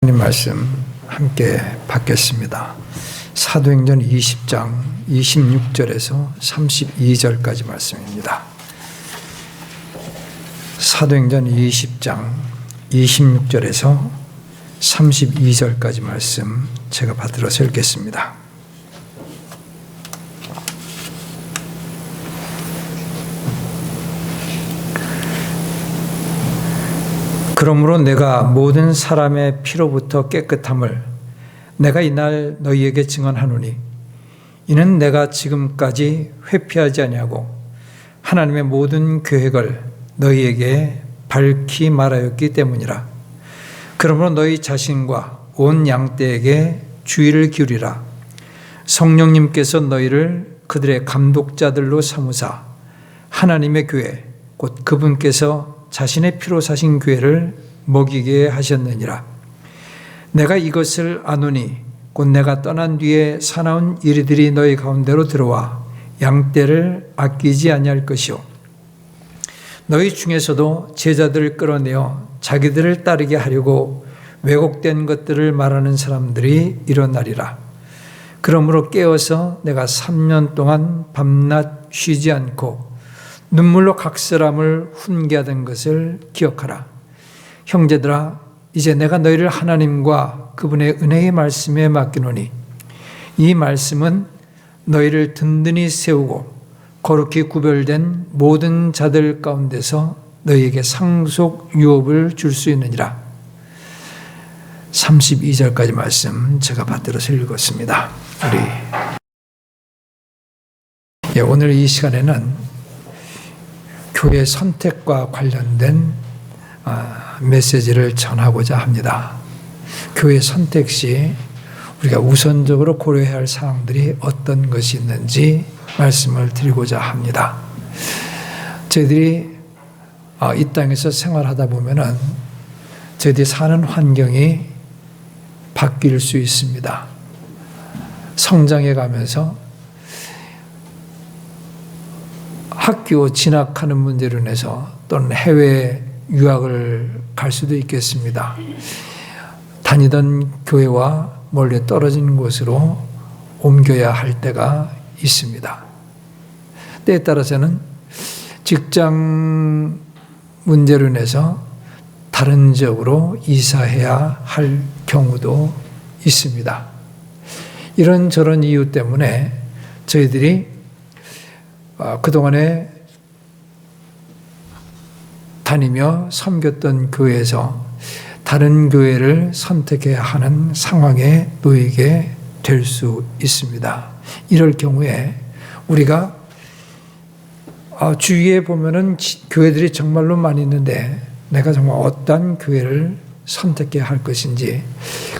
하나님 말씀 함께 받겠습니다. 사도행전 20장 26절에서 32절까지 말씀입니다. 사도행전 20장 26절에서 32절까지 말씀 제가 받들어서 읽겠습니다. 그러므로 내가 모든 사람의 피로부터 깨끗함을 내가 이날 너희에게 증언하노니 이는 내가 지금까지 회피하지 아니하고 하나님의 모든 계획을 너희에게 밝히 말하였기 때문이라. 그러므로 너희 자신과 온 양떼에게 주의를 기울이라. 성령님께서 너희를 그들의 감독자들로 삼으사 하나님의 교회 곧 그분께서 자신의 피로 사신 교회를 먹이게 하셨느니라. 내가 이것을 아노니 곧 내가 떠난 뒤에 사나운 이리들이 너희 가운데로 들어와 양떼를 아끼지 아니할 것이요 너희 중에서도 제자들을 끌어내어 자기들을 따르게 하려고 왜곡된 것들을 말하는 사람들이 일어나리라. 그러므로 깨어서 내가 3년 동안 밤낮 쉬지 않고 눈물로 각설함을 훈계하던 것을 기억하라. 형제들아, 이제 내가 너희를 하나님과 그분의 은혜의 말씀에 맡기노니 이 말씀은 너희를 든든히 세우고 거룩히 구별된 모든 자들 가운데서 너희에게 상속 유업을 줄 수 있느니라. 32절까지 말씀 제가 받들어서 읽었습니다. 오늘 이 시간에는 교회 선택과 관련된 메시지를 전하고자 합니다. 교회 선택 시 우리가 우선적으로 고려해야 할 사항들이 어떤 것이 있는지 말씀을 드리고자 합니다. 저희들이 이 땅에서 생활하다 보면은 저희들이 사는 환경이 바뀔 수 있습니다. 성장해 가면서 학교 진학하는 문제로 인해서 또는 해외 유학을 갈 수도 있겠습니다. 다니던 교회와 멀리 떨어진 곳으로 옮겨야 할 때가 있습니다. 때에 따라서는 직장 문제로 인해서 다른 지역으로 이사해야 할 경우도 있습니다. 이런저런 이유 때문에 저희들이 그동안에 다니며 섬겼던 교회에서 다른 교회를 선택해야 하는 상황에 놓이게 될 수 있습니다. 이럴 경우에 우리가 주위에 보면은 교회들이 정말로 많이 있는데 내가 정말 어떤 교회를 선택해야 할 것인지,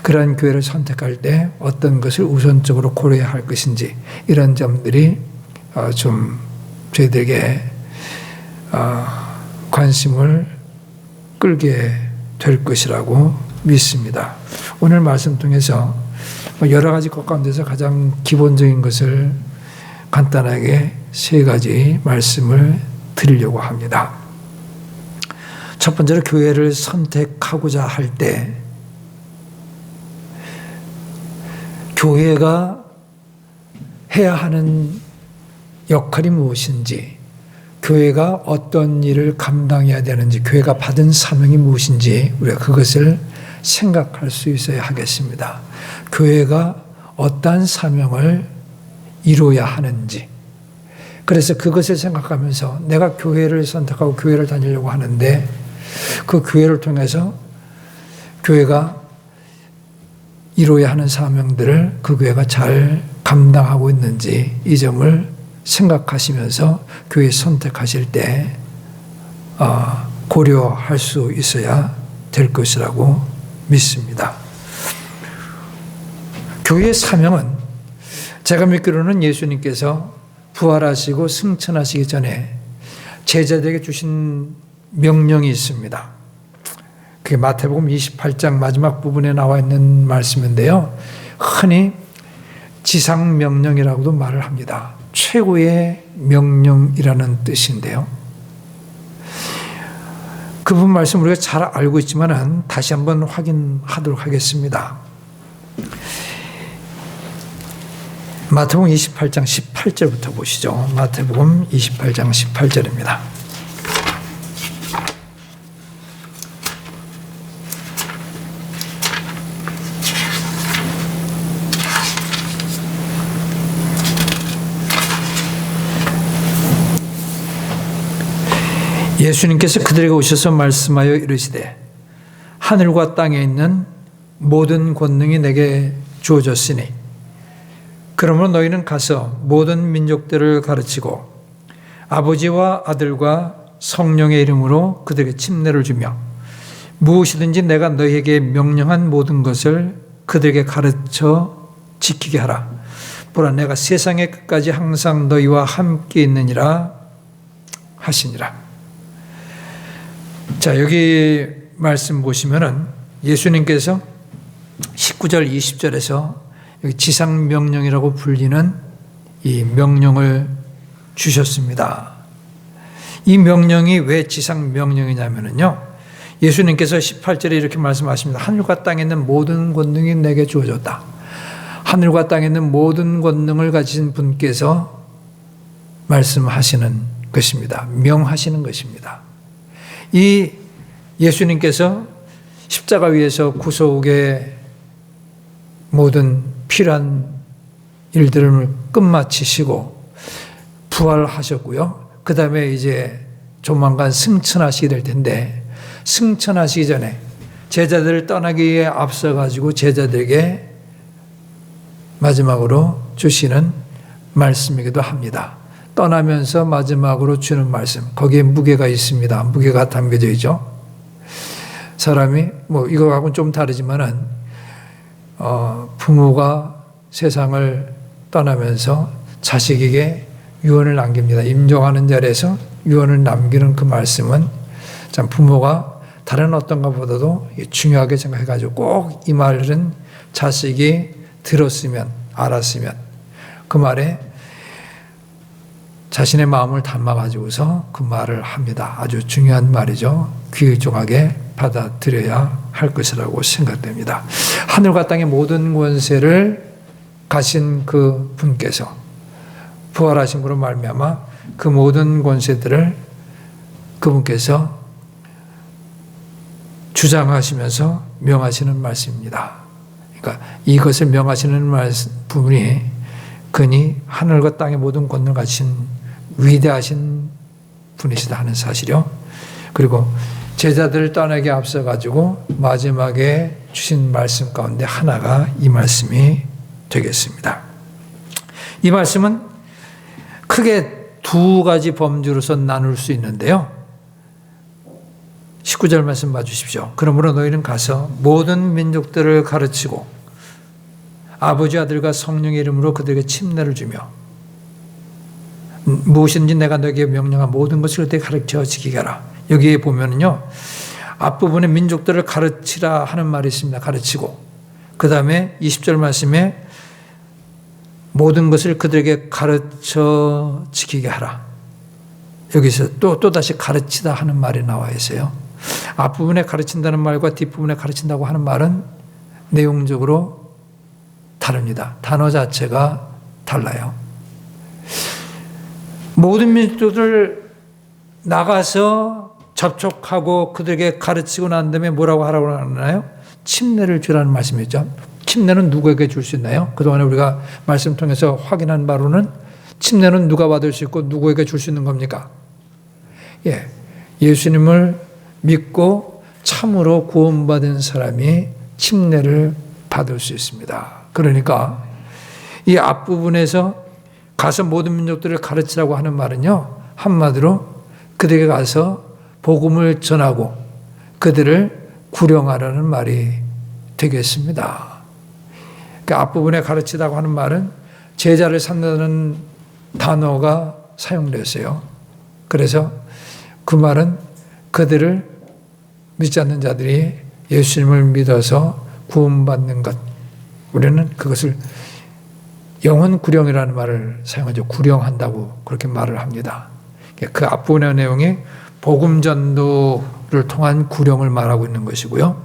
그러한 교회를 선택할 때 어떤 것을 우선적으로 고려해야 할 것인지, 이런 점들이 좀 저희들에게 관심을 끌게 될 것이라고 믿습니다. 오늘 말씀 통해서 여러 가지 것 가운데서 가장 기본적인 것을 간단하게 세 가지 말씀을 드리려고 합니다. 첫 번째로 교회를 선택하고자 할 때 교회가 해야 하는 역할이 무엇인지, 교회가 어떤 일을 감당해야 되는지, 교회가 받은 사명이 무엇인지 우리가 그것을 생각할 수 있어야 하겠습니다. 교회가 어떠한 사명을 이루어야 하는지, 그래서 그것을 생각하면서 내가 교회를 선택하고 교회를 다니려고 하는데 그 교회를 통해서 교회가 이루어야 하는 사명들을 그 교회가 잘 감당하고 있는지, 이 점을 생각하시면서 교회 선택하실 때 고려할 수 있어야 될 것이라고 믿습니다. 교회의 사명은 제가 믿기로는 예수님께서 부활하시고 승천하시기 전에 제자들에게 주신 명령이 있습니다. 그게 마태복음 28장 마지막 부분에 나와 있는 말씀인데요. 흔히 지상명령이라고도 말을 합니다. 최고의 명령이라는 뜻인데요. 그분 말씀 우리가 잘 알고 있지만 다시 한번 확인하도록 하겠습니다. 마태복음 28장 18절부터 보시죠. 마태복음 28장 18절입니다. 예수님께서 그들에게 오셔서 말씀하여 이르시되 하늘과 땅에 있는 모든 권능이 내게 주어졌으니 그러므로 너희는 가서 모든 민족들을 가르치고 아버지와 아들과 성령의 이름으로 그들에게 침례를 주며 무엇이든지 내가 너희에게 명령한 모든 것을 그들에게 가르쳐 지키게 하라. 보라, 내가 세상의 끝까지 항상 너희와 함께 있느니라 하시니라. 자, 여기 말씀 보시면은 예수님께서 19절 20절에서 여기 지상명령이라고 불리는 이 명령을 주셨습니다. 이 명령이 왜 지상명령이냐면요, 예수님께서 18절에 이렇게 말씀하십니다. 하늘과 땅에 있는 모든 권능이 내게 주어졌다. 하늘과 땅에 있는 모든 권능을 가진 분께서 말씀하시는 것입니다. 명하시는 것입니다. 이 예수님께서 십자가 위에서 구속의 모든 필요한 일들을 끝마치시고 부활하셨고요. 그 다음에 이제 조만간 승천하시게 될 텐데, 승천하시기 전에 제자들을 떠나기에 앞서가지고 제자들에게 마지막으로 주시는 말씀이기도 합니다. 떠나면서 마지막으로 주는 말씀, 거기에 무게가 있습니다. 무게가 담겨져 있죠. 사람이 이거하고는 좀 다르지만은 부모가 세상을 떠나면서 자식에게 유언을 남깁니다. 임종하는 자리에서 유언을 남기는 그 말씀은 참 부모가 다른 어떤 것보다도 중요하게 생각해가지고 꼭 이 말은 자식이 들었으면, 알았으면 그 말에 자신의 마음을 담아가지고서 그 말을 합니다. 아주 중요한 말이죠. 귀중하게 받아들여야 할 것이라고 생각됩니다. 하늘과 땅의 모든 권세를 가신 그 분께서 부활하신 것으로 말미암아 그 모든 권세들을 그분께서 주장하시면서 명하시는 말씀입니다. 그러니까 이것을 명하시는 부분이 그니 하늘과 땅의 모든 권능을 가진 위대하신 분이시다 하는 사실이요. 그리고 제자들을 떠나게 앞서가지고 마지막에 주신 말씀 가운데 하나가 이 말씀이 되겠습니다. 이 말씀은 크게 두 가지 범주로서 나눌 수 있는데요. 19절 말씀 봐주십시오. 그러므로 너희는 가서 모든 민족들을 가르치고 아버지, 아들과 성령의 이름으로 그들에게 침례를 주며 무엇인지 내가 너에게 명령한 모든 것을 그들에게 가르쳐 지키게 하라. 여기에 보면은요, 앞부분에 민족들을 가르치라 하는 말이 있습니다. 가르치고. 그 다음에 20절 말씀에 모든 것을 그들에게 가르쳐 지키게 하라. 여기서 또다시 가르치다 하는 말이 나와 있어요. 앞부분에 가르친다는 말과 뒷부분에 가르친다고 하는 말은 내용적으로 다릅니다. 단어 자체가 달라요. 모든 민족들을 나가서 접촉하고 그들에게 가르치고 난 다음에 뭐라고 하라고 하나요? 침례를 주라는 말씀이죠. 침례는 누구에게 줄 수 있나요? 그동안에 우리가 말씀 통해서 확인한 바로는 침례는 누가 받을 수 있고 누구에게 줄 수 있는 겁니까? 예수님을 믿고 참으로 구원받은 사람이 침례를 받을 수 있습니다. 그러니까 이 앞부분에서 가서 모든 민족들을 가르치라고 하는 말은요, 한마디로 그들에게 가서 복음을 전하고 그들을 구령하라는 말이 되겠습니다. 그 앞부분에 가르치다고 하는 말은 제자를 삼는다는 단어가 사용됐어요. 그래서 그 말은 그들을 믿지 않는 자들이 예수님을 믿어서 구원받는 것, 우리는 그것을 영혼 구령이라는 말을 사용하죠. 구령한다고 그렇게 말을 합니다. 그 앞부분의 내용이 복음 전도 전도를 통한 구령을 말하고 있는 것이고요.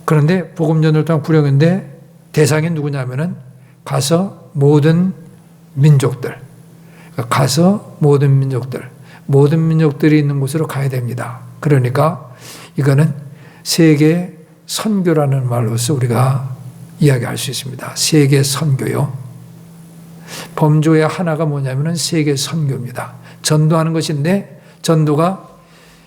그런데 복음 전도를 통한 구령인데 대상이 누구냐면은 가서 모든 민족들, 가서 모든 민족들이 있는 곳으로 가야 됩니다. 그러니까 이거는 세계 선교라는 말로서 우리가 이야기할 수 있습니다. 세계 선교요. 범주의 하나가 뭐냐면은 세계 선교입니다. 전도하는 것인데 전도가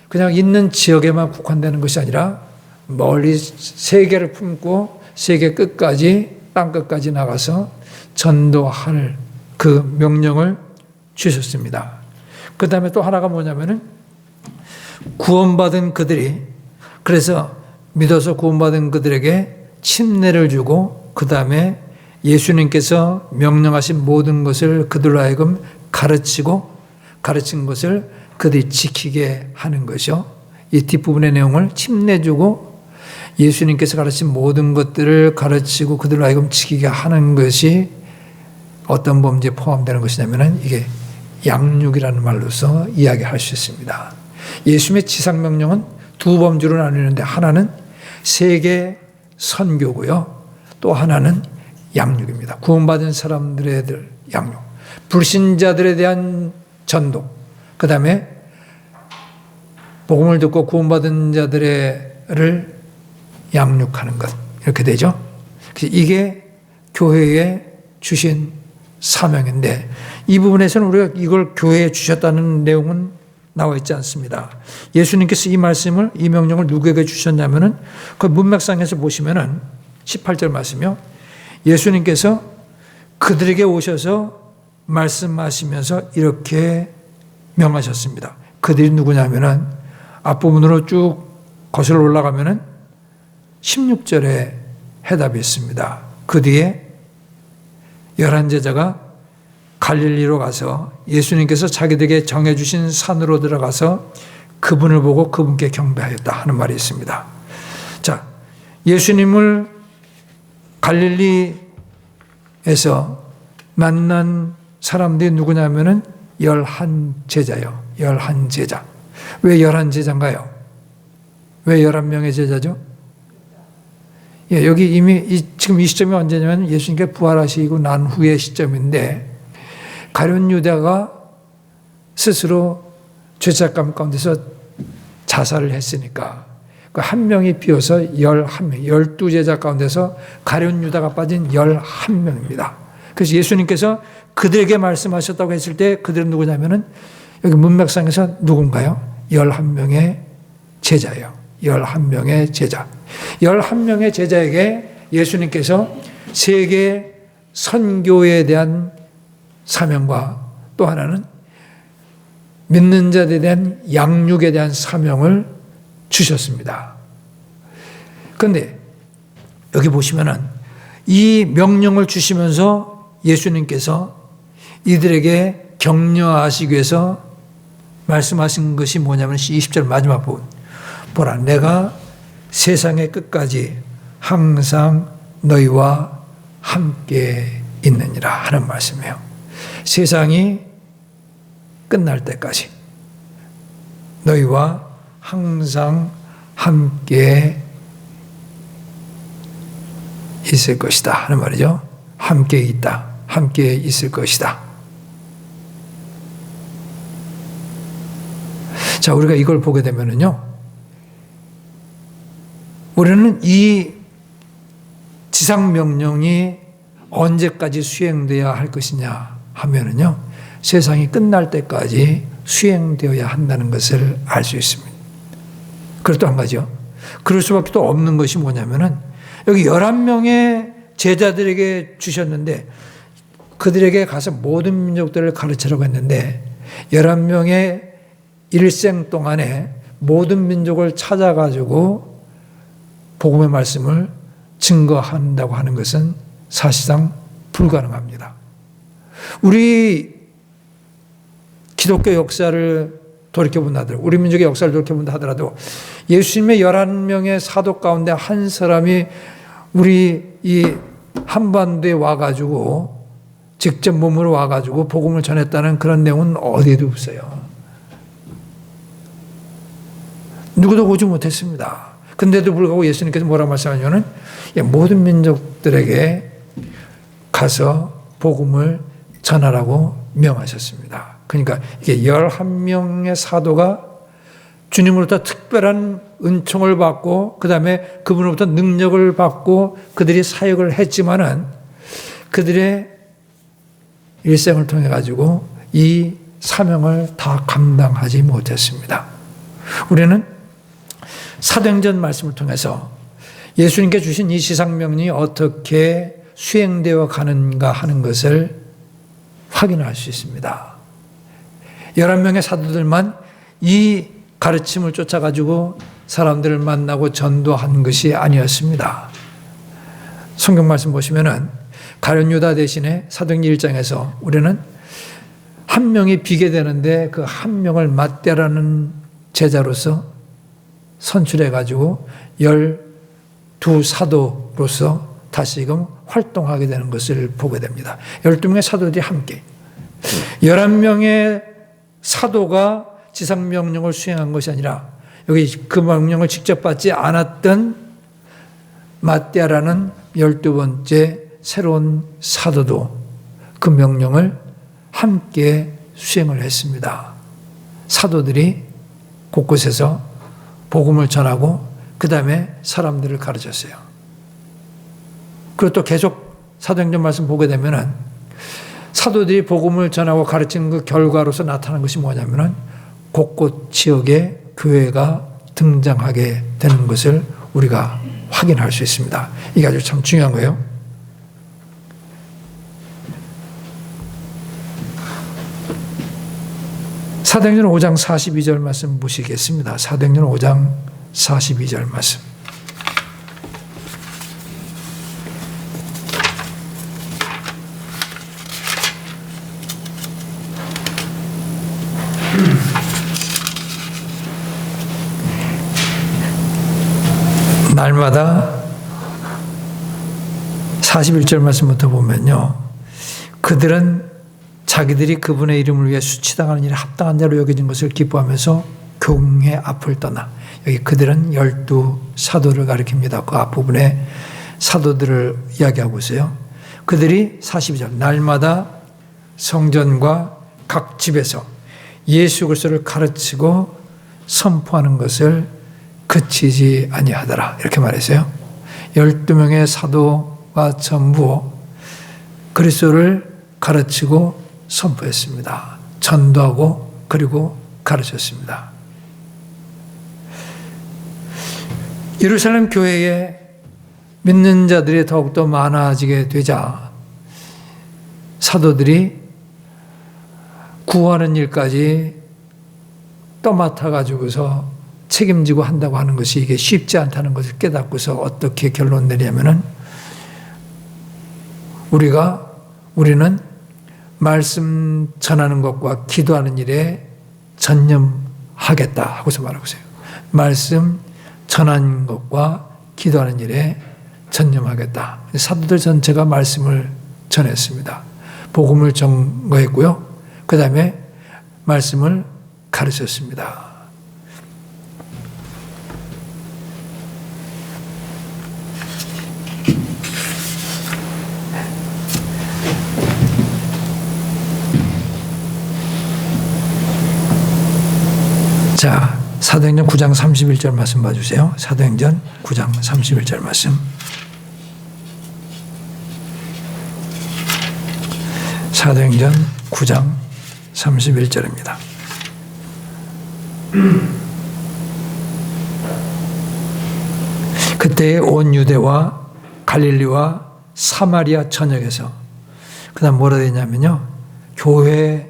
그냥 있는 지역에만 국한되는 것이 아니라 멀리 세계를 품고 세계 끝까지 땅 끝까지 나가서 전도할 그 명령을 주셨습니다. 그 다음에 또 하나가 뭐냐면은 구원받은 그들이, 그래서 믿어서 구원받은 그들에게 침례를 주고 그 다음에 예수님께서 명령하신 모든 것을 그들로 하여금 가르친 것을 그들이 지키게 하는 것이요. 이 뒷부분의 내용을 침례 주고 예수님께서 가르친 모든 것들을 가르치고 그들로 하여금 지키게 하는 것이 어떤 범죄에 포함되는 것이냐면은 이게 양육이라는 말로서 이야기할 수 있습니다. 예수님의 지상명령은 두 범주로 나뉘는데 하나는 세계 선교고요. 또 하나는 양육입니다. 구원받은 사람들에 대한 양육, 불신자들에 대한 전도, 그 다음에 복음을 듣고 구원받은 자들을 양육하는 것, 이렇게 되죠. 이게 교회에 주신 사명인데 이 부분에서는 우리가 이걸 교회에 주셨다는 내용은 나와 있지 않습니다. 예수님께서 이 말씀을, 이 명령을 누구에게 주셨냐면은 그 문맥상에서 보시면은 18절 말씀이요. 예수님께서 그들에게 오셔서 말씀하시면서 이렇게 명하셨습니다. 그들이 누구냐면은 앞부분으로 쭉 거슬러 올라가면은 16절에 해답이 있습니다. 그 뒤에 11제자가 갈릴리로 가서 예수님께서 자기들에게 정해주신 산으로 들어가서 그분을 보고 그분께 경배하였다 하는 말이 있습니다. 자, 예수님을 갈릴리에서 만난 사람들이 누구냐면은 11제자요. 11제자. 왜 11제자인가요? 왜 11명의 제자죠? 예, 여기 이미 지금 이 시점이 언제냐면 예수님께 부활하시고 난 후의 시점인데 가룟 유다가 스스로 죄책감 가운데서 자살을 했으니까 그 한 명이 비어서 11명, 12제자 가운데서 가룟 유다가 빠진 11명입니다. 그래서 예수님께서 그들에게 말씀하셨다고 했을 때 그들은 누구냐면은 여기 문맥상에서 누군가요? 11명의 제자예요. 11명의 제자. 11명의 제자에게 예수님께서 세계 선교에 대한 사명과 또 하나는 믿는 자들에 대한 양육에 대한 사명을 주셨습니다. 그런데 여기 보시면은 이 명령을 주시면서 예수님께서 이들에게 격려하시기 위해서 말씀하신 것이 뭐냐면 20절 마지막 부분. 보라, 내가 세상의 끝까지 항상 너희와 함께 있느니라 하는 말씀이에요. 세상이 끝날 때까지 너희와 항상 함께 있을 것이다 하는 말이죠. 함께 있다. 함께 있을 것이다. 자, 우리가 이걸 보게 되면은요, 우리는 이 지상명령이 언제까지 수행되어야 할 것이냐 하면은요, 세상이 끝날 때까지 수행되어야 한다는 것을 알 수 있습니다. 그리고 또 한 가지요. 그럴 수밖에 또 없는 것이 뭐냐면은 여기 11명의 제자들에게 주셨는데 그들에게 가서 모든 민족들을 가르치라고 했는데 11명의 일생 동안에 모든 민족을 찾아가지고 복음의 말씀을 증거한다고 하는 것은 사실상 불가능합니다. 우리 기독교 역사를 돌이켜본다 하더라도, 우리 민족의 역사를 돌이켜본다 하더라도 예수님의 11명의 사도 가운데 한 사람이 우리 이 한반도에 와가지고 직접 몸으로 와가지고 복음을 전했다는 그런 내용은 어디에도 없어요. 누구도 오지 못했습니다. 근데도 불구하고 예수님께서 뭐라 말씀하냐면 모든 민족들에게 가서 복음을 전하라고 명하셨습니다. 그러니까 이게 11명의 사도가 주님으로부터 특별한 은총을 받고 그 다음에 그분으로부터 능력을 받고 그들이 사역을 했지만은 그들의 일생을 통해 가지고 이 사명을 다 감당하지 못했습니다. 우리는 사도행전 말씀을 통해서 예수님께 주신 이 지상명령이 어떻게 수행되어 가는가 하는 것을 확인할 수 있습니다. 11명의 사도들만 이 가르침을 쫓아가지고 사람들을 만나고 전도한 것이 아니었습니다. 성경 말씀 보시면은 가룟 유다 대신에 사도행전 1장에서 우리는 한 명이 비게 되는데 그 한 명을 맏대라는 제자로서 선출해가지고 12사도로서 다시금 활동하게 되는 것을 보게 됩니다. 12명의 사도들이 함께 11명의 사도가 지상명령을 수행한 것이 아니라 여기 그 명령을 직접 받지 않았던 맏대라는 12번째 새로운 사도도 그 명령을 함께 수행을 했습니다. 사도들이 곳곳에서 복음을 전하고 그 다음에 사람들을 가르쳤어요. 그리고 또 계속 사도행전 말씀 보게 되면은 사도들이 복음을 전하고 가르치는 그 결과로서 나타난 것이 뭐냐면은 곳곳 지역에 교회가 등장하게 되는 것을 우리가 확인할 수 있습니다. 이게 아주 참 중요한 거예요. 사도행전 5장 42절 말씀 보시겠습니다. 사도행전 5장 42절 말씀. 날마다 41절 말씀부터 보면요. 그들은 자기들이 그분의 이름을 위해 수치당하는 일에 합당한 자로 여겨진 것을 기뻐하면서 교회 앞을 떠나. 여기 그들은 12사도를 가리킵니다. 그 앞부분에 사도들을 이야기하고 있어요. 그들이 42절 날마다 성전과 각 집에서 예수 그리스도를 가르치고 선포하는 것을 그치지 아니하더라. 이렇게 말했어요. 12명의 사도가 전부 그리스도를 가르치고 선포했습니다. 전도하고 그리고 가르쳤습니다. 예루살렘 교회에 믿는 자들이 더욱더 많아지게 되자 사도들이 구하는 일까지 떠맡아 가지고서 책임지고 한다고 하는 것이 이게 쉽지 않다는 것을 깨닫고서 어떻게 결론 내리냐면은 우리는 말씀 전하는 것과 기도하는 일에 전념하겠다 하고서 말하고 있어요. 말씀 전하는 것과 기도하는 일에 전념하겠다. 사도들 전체가 말씀을 전했습니다. 복음을 전거했고요. 그 다음에 말씀을 가르쳤습니다. 자, 사도행전 9장 31절 말씀 봐주세요. 사도행전 9장 31절 말씀. 사도행전 9장 31절입니다. 그때 온 유대와 갈릴리와 사마리아 전역에서 그다음 뭐라 되냐면요. 교회들이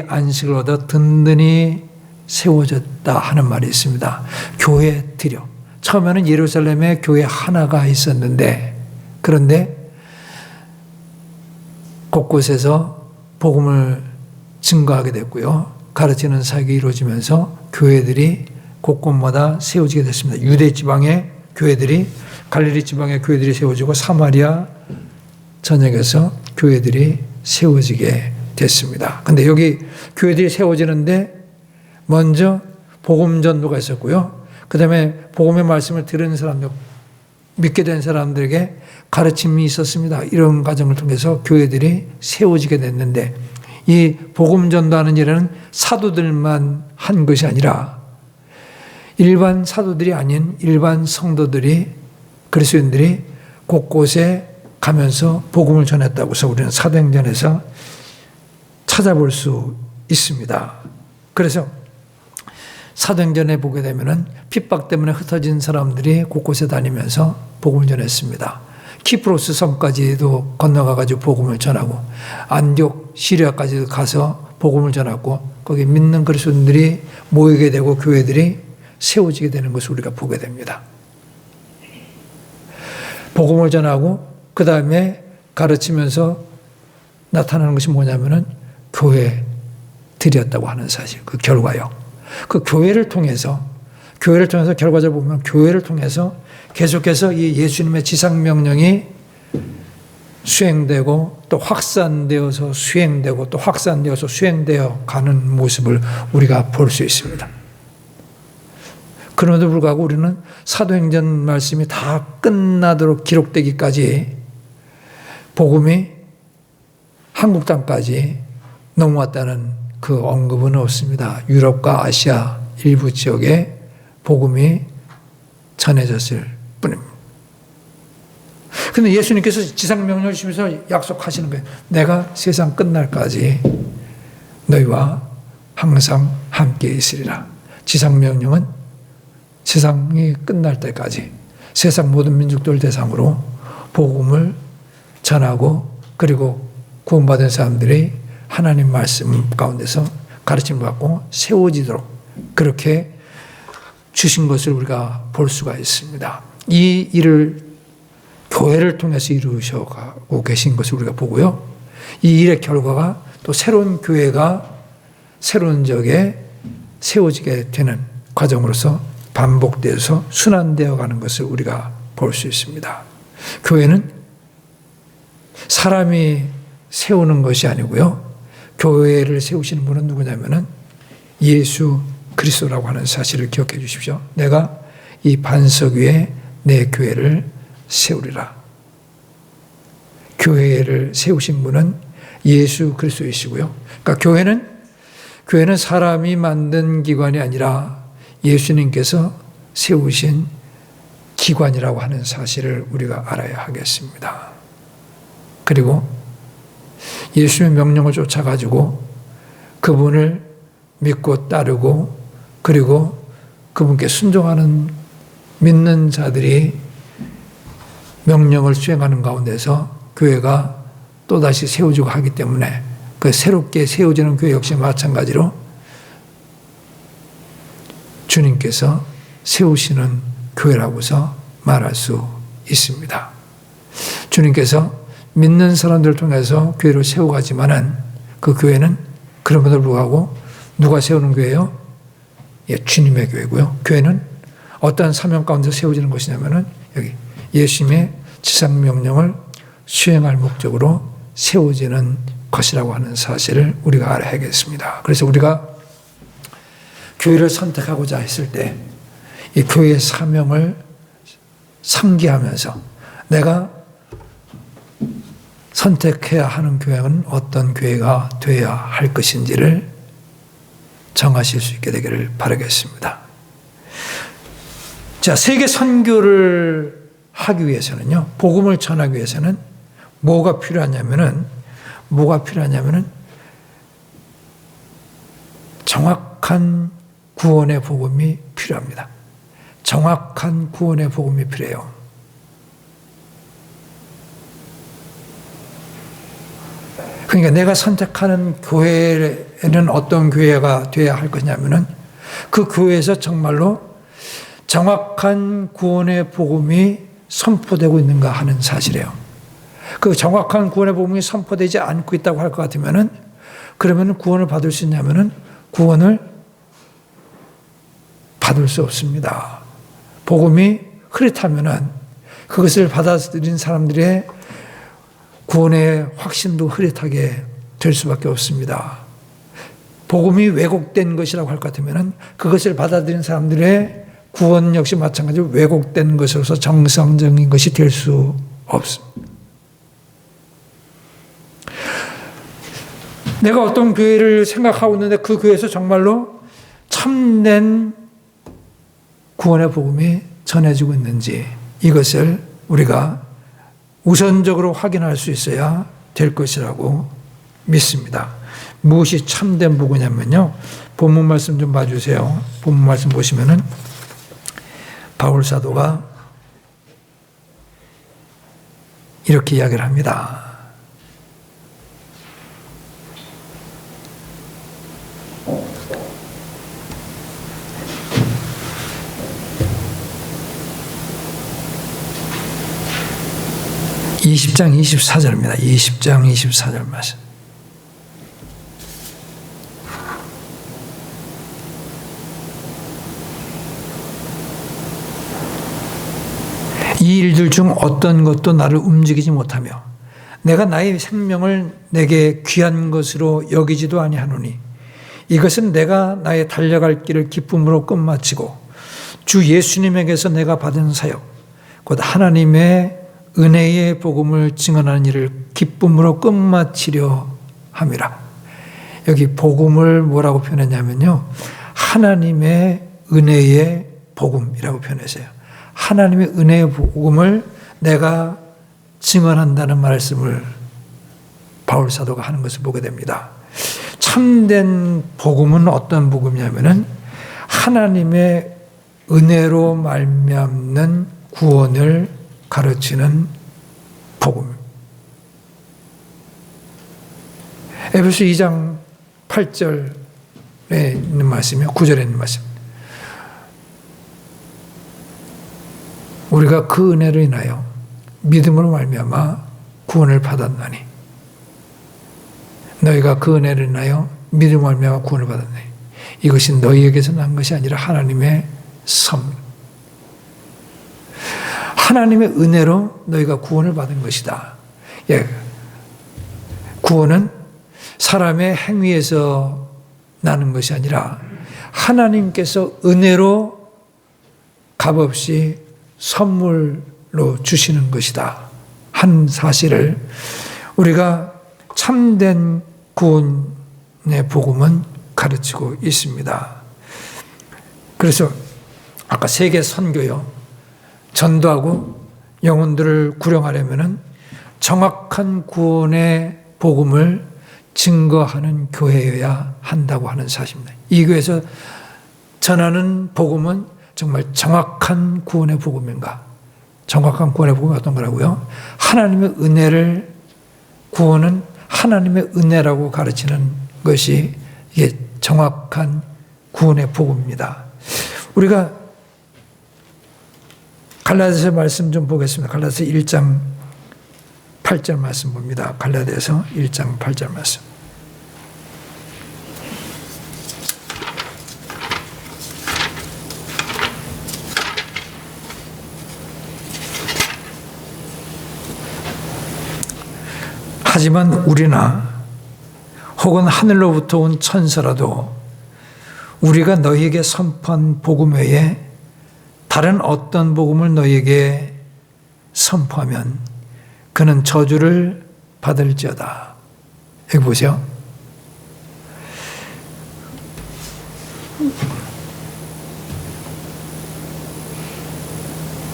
안식을 얻어 든든히 세워졌다 하는 말이 있습니다. 교회들이요. 처음에는 예루살렘에 교회 하나가 있었는데 그런데 곳곳에서 복음을 증거하게 됐고요. 가르치는 사역이 이루어지면서 교회들이 곳곳마다 세워지게 됐습니다. 유대 지방의 교회들이 갈릴리 지방의 교회들이 세워지고 사마리아 전역에서 교회들이 세워지게 됐습니다. 근데 여기 교회들이 세워지는데 먼저 복음 전도가 있었고요. 그 다음에 복음의 말씀을 들은 사람들, 믿게 된 사람들에게 가르침이 있었습니다. 이런 과정을 통해서 교회들이 세워지게 됐는데, 이 복음 전도하는 일은 사도들만 한 것이 아니라 일반 사도들이 아닌 일반 성도들이, 그리스도인들이 곳곳에 가면서 복음을 전했다고 해서 우리는 사도행전에서 찾아볼 수 있습니다. 그래서 사도행전에 보게 되면은 핍박 때문에 흩어진 사람들이 곳곳에 다니면서 복음을 전했습니다. 키프로스 섬까지도 건너가가지고 복음을 전하고, 안디옥 시리아까지도 가서 복음을 전하고, 거기 믿는 그리스도인들이 모이게 되고 교회들이 세워지게 되는 것을 우리가 보게 됩니다. 복음을 전하고 그 다음에 가르치면서 나타나는 것이 뭐냐면은 교회들이었다고 하는 사실, 그 결과요. 그 교회를 통해서 결과적으로 보면 교회를 통해서 계속해서 이 예수님의 지상명령이 수행되고 또 확산되어서 수행되고 또 확산되어서 수행되어 가는 모습을 우리가 볼 수 있습니다. 그럼에도 불구하고 우리는 사도행전 말씀이 다 끝나도록 기록되기까지 복음이 한국 땅까지 넘어왔다는 그 언급은 없습니다. 유럽과 아시아 일부 지역에 복음이 전해졌을 뿐입니다. 그런데 예수님께서 지상명령을 주시면서 약속하시는 거예요. 내가 세상 끝날까지 너희와 항상 함께 있으리라. 지상명령은 세상이 끝날 때까지 세상 모든 민족들 대상으로 복음을 전하고, 그리고 구원받은 사람들이 하나님 말씀 가운데서 가르침을 받고 세워지도록 그렇게 주신 것을 우리가 볼 수가 있습니다. 이 일을 교회를 통해서 이루셔가고 계신 것을 우리가 보고요. 이 일의 결과가 또 새로운 교회가 새로운 지역에 세워지게 되는 과정으로서 반복되어서 순환되어 가는 것을 우리가 볼 수 있습니다. 교회는 사람이 세우는 것이 아니고요. 교회를 세우시는 분은 누구냐면은 예수 그리스도라고 하는 사실을 기억해 주십시오. 내가 이 반석 위에 내 교회를 세우리라. 교회를 세우신 분은 예수 그리스도이시고요. 그러니까 교회는 사람이 만든 기관이 아니라 예수님께서 세우신 기관이라고 하는 사실을 우리가 알아야 하겠습니다. 그리고 예수님의 명령을 쫓아가지고 그분을 믿고 따르고, 그리고 그분께 순종하는 믿는 자들이 명령을 수행하는 가운데서 교회가 또다시 세워지고 하기 때문에 그 새롭게 세워지는 교회 역시 마찬가지로 주님께서 세우시는 교회라고서 말할 수 있습니다. 주님께서 믿는 사람들을 통해서 교회를 세워가지만은 그 교회는 그럼에도 불구하고 누가 세우는 교회예요? 주님의 교회고요. 교회는 어떠한 사명 가운데 세워지는 것이냐면은 여기 예수님의 지상명령을 수행할 목적으로 세워지는 것이라고 하는 사실을 우리가 알아야겠습니다. 그래서 우리가 교회를 선택하고자 했을 때 이 교회의 사명을 상기하면서 내가 선택해야 하는 교회는 어떤 교회가 되어야 할 것인지를 정하실 수 있게 되기를 바라겠습니다. 자, 세계 선교를 하기 위해서는요, 복음을 전하기 위해서는 뭐가 필요하냐면은 정확한 구원의 복음이 필요합니다. 정확한 구원의 복음이 필요해요. 그러니까 내가 선택하는 교회는 어떤 교회가 되어야 할 거냐면은 그 교회에서 정말로 정확한 구원의 복음이 선포되고 있는가 하는 사실이에요. 그 정확한 구원의 복음이 선포되지 않고 있다고 할 것 같으면은 그러면 구원을 받을 수 있냐면은 구원을 받을 수 없습니다. 복음이 흐릿하면은 그것을 받아들인 사람들의 구원의 확신도 흐릿하게 될 수밖에 없습니다. 복음이 왜곡된 것이라고 할 것 같으면 그것을 받아들인 사람들의 구원 역시 마찬가지로 왜곡된 것으로서 정상적인 것이 될 수 없습니다. 내가 어떤 교회를 생각하고 있는데 그 교회에서 정말로 참된 구원의 복음이 전해지고 있는지 이것을 우리가 우선적으로 확인할 수 있어야 될 것이라고 믿습니다. 무엇이 참된 복음이냐면요. 본문 말씀 좀 봐주세요. 본문 말씀 보시면은 바울 사도가 이렇게 이야기를 합니다. (20장 24절입니다) 20장 24절 말씀. 이 일들 중 어떤 것도 나를 움직이지 못하며 내가 나의 생명을 내게 귀한 것으로 여기지도 아니하노니 이것은 내가 나의 달려갈 길을 기쁨으로 끝마치고 주 예수님에게서 내가 받은 사역 곧 하나님의 은혜의 복음을 증언하는 일을 기쁨으로 끝마치려 함이라. 여기 복음을 뭐라고 표현했냐면요. 하나님의 은혜의 복음이라고 표현했어요. 하나님의 은혜의 복음을 내가 증언한다는 말씀을 바울 사도가 하는 것을 보게 됩니다. 참된 복음은 어떤 복음이냐면은 하나님의 은혜로 말미암는 구원을 가르치는 복음. 에베소 2장 8절에 있는 말씀이요. 9절에 있는 말씀. 우리가 그 은혜로 인하여 믿음으로 말미암아 구원을 받았나니 너희가 그 은혜로 인하여 믿음으로 말미암아 구원을 받았나니 이것이 너희에게서 난 것이 아니라 하나님의 선. 하나님의 은혜로 너희가 구원을 받은 것이다. 예. 구원은 사람의 행위에서 나는 것이 아니라 하나님께서 은혜로 값없이 선물로 주시는 것이다. 한 사실을 우리가 참된 구원의 복음은 가르치고 있습니다. 그래서 아까 세계 선교요. 전도하고 영혼들을 구령하려면은 정확한 구원의 복음을 증거하는 교회여야 한다고 하는 사실입니다. 이 교회에서 전하는 복음은 정말 정확한 구원의 복음인가? 정확한 구원의 복음이 어떤 거라고요? 하나님의 은혜를, 구원은 하나님의 은혜라고 가르치는 것이 이게 정확한 구원의 복음입니다. 우리가 갈라디아서 말씀 좀 보겠습니다. 갈라디아서 1장 8절 말씀 봅니다. 갈라디아서 1장 8절 말씀. 하지만 우리나 혹은 하늘로부터 온 천사라도 우리가 너희에게 선포한 복음 외에 다른 어떤 복음을 너희에게 선포하면 그는 저주를 받을지어다. 여기 보세요.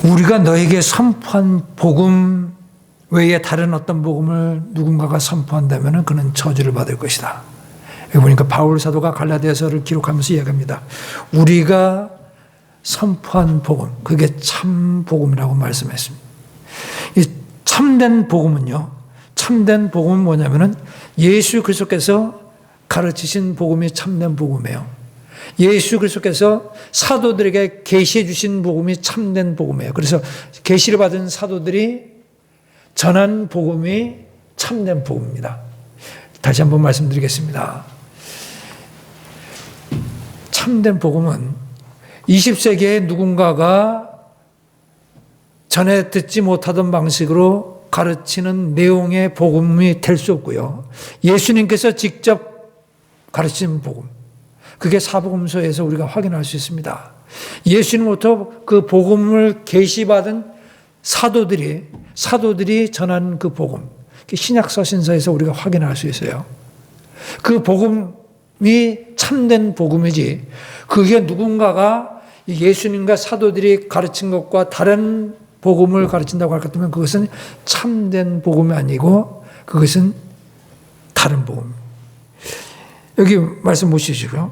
우리가 너에게 선포한 복음 외에 다른 어떤 복음을 누군가가 선포한다면 그는 저주를 받을 것이다. 여기 보니까 바울 사도가 갈라디아서를 기록하면서 이야기합니다. 우리가 선포한 복음, 그게 참 복음이라고 말씀했습니다. 이 참된 복음은요, 참된 복음은 뭐냐면은 예수 그리스도께서 가르치신 복음이 참된 복음이에요. 예수 그리스도께서 사도들에게 계시해 주신 복음이 참된 복음이에요. 그래서 계시를 받은 사도들이 전한 복음이 참된 복음입니다. 다시 한번 말씀드리겠습니다. 참된 복음은 20세기에 누군가가 전에 듣지 못하던 방식으로 가르치는 내용의 복음이 될 수 없고요. 예수님께서 직접 가르친 복음. 그게 사복음서에서 우리가 확인할 수 있습니다. 예수님부터 그 복음을 계시받은 사도들이 전한 그 복음. 신약 서신서에서 우리가 확인할 수 있어요. 그 복음이 참된 복음이지, 그게 누군가가 예수님과 사도들이 가르친 것과 다른 복음을 가르친다고 할 것 같으면 그것은 참된 복음이 아니고 그것은 다른 복음입니다. 여기 말씀 보시고요.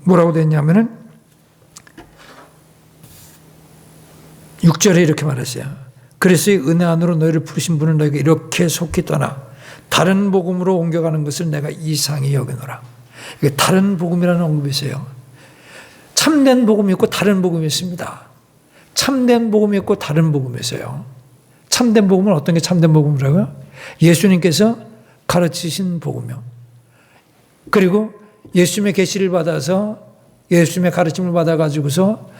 뭐라고 됐냐면은 6절에 이렇게 말했어요. 그리스도의 은혜 안으로 너희를 부르신 분은 너희가 이렇게 속히 떠나 다른 복음으로 옮겨가는 것을 내가 이상히 여기노라. 이게 다른 복음이라는 언급이 있어요. 참된 복음이 있고 다른 복음이 있습니다. 참된 복음이 있고 다른 복음이 있어요. 참된 복음은 어떤 게 참된 복음이라고요? 예수님께서 가르치신 복음이요. 그리고 예수님의 계시를 받아서 예수님의 가르침을 받아가지고서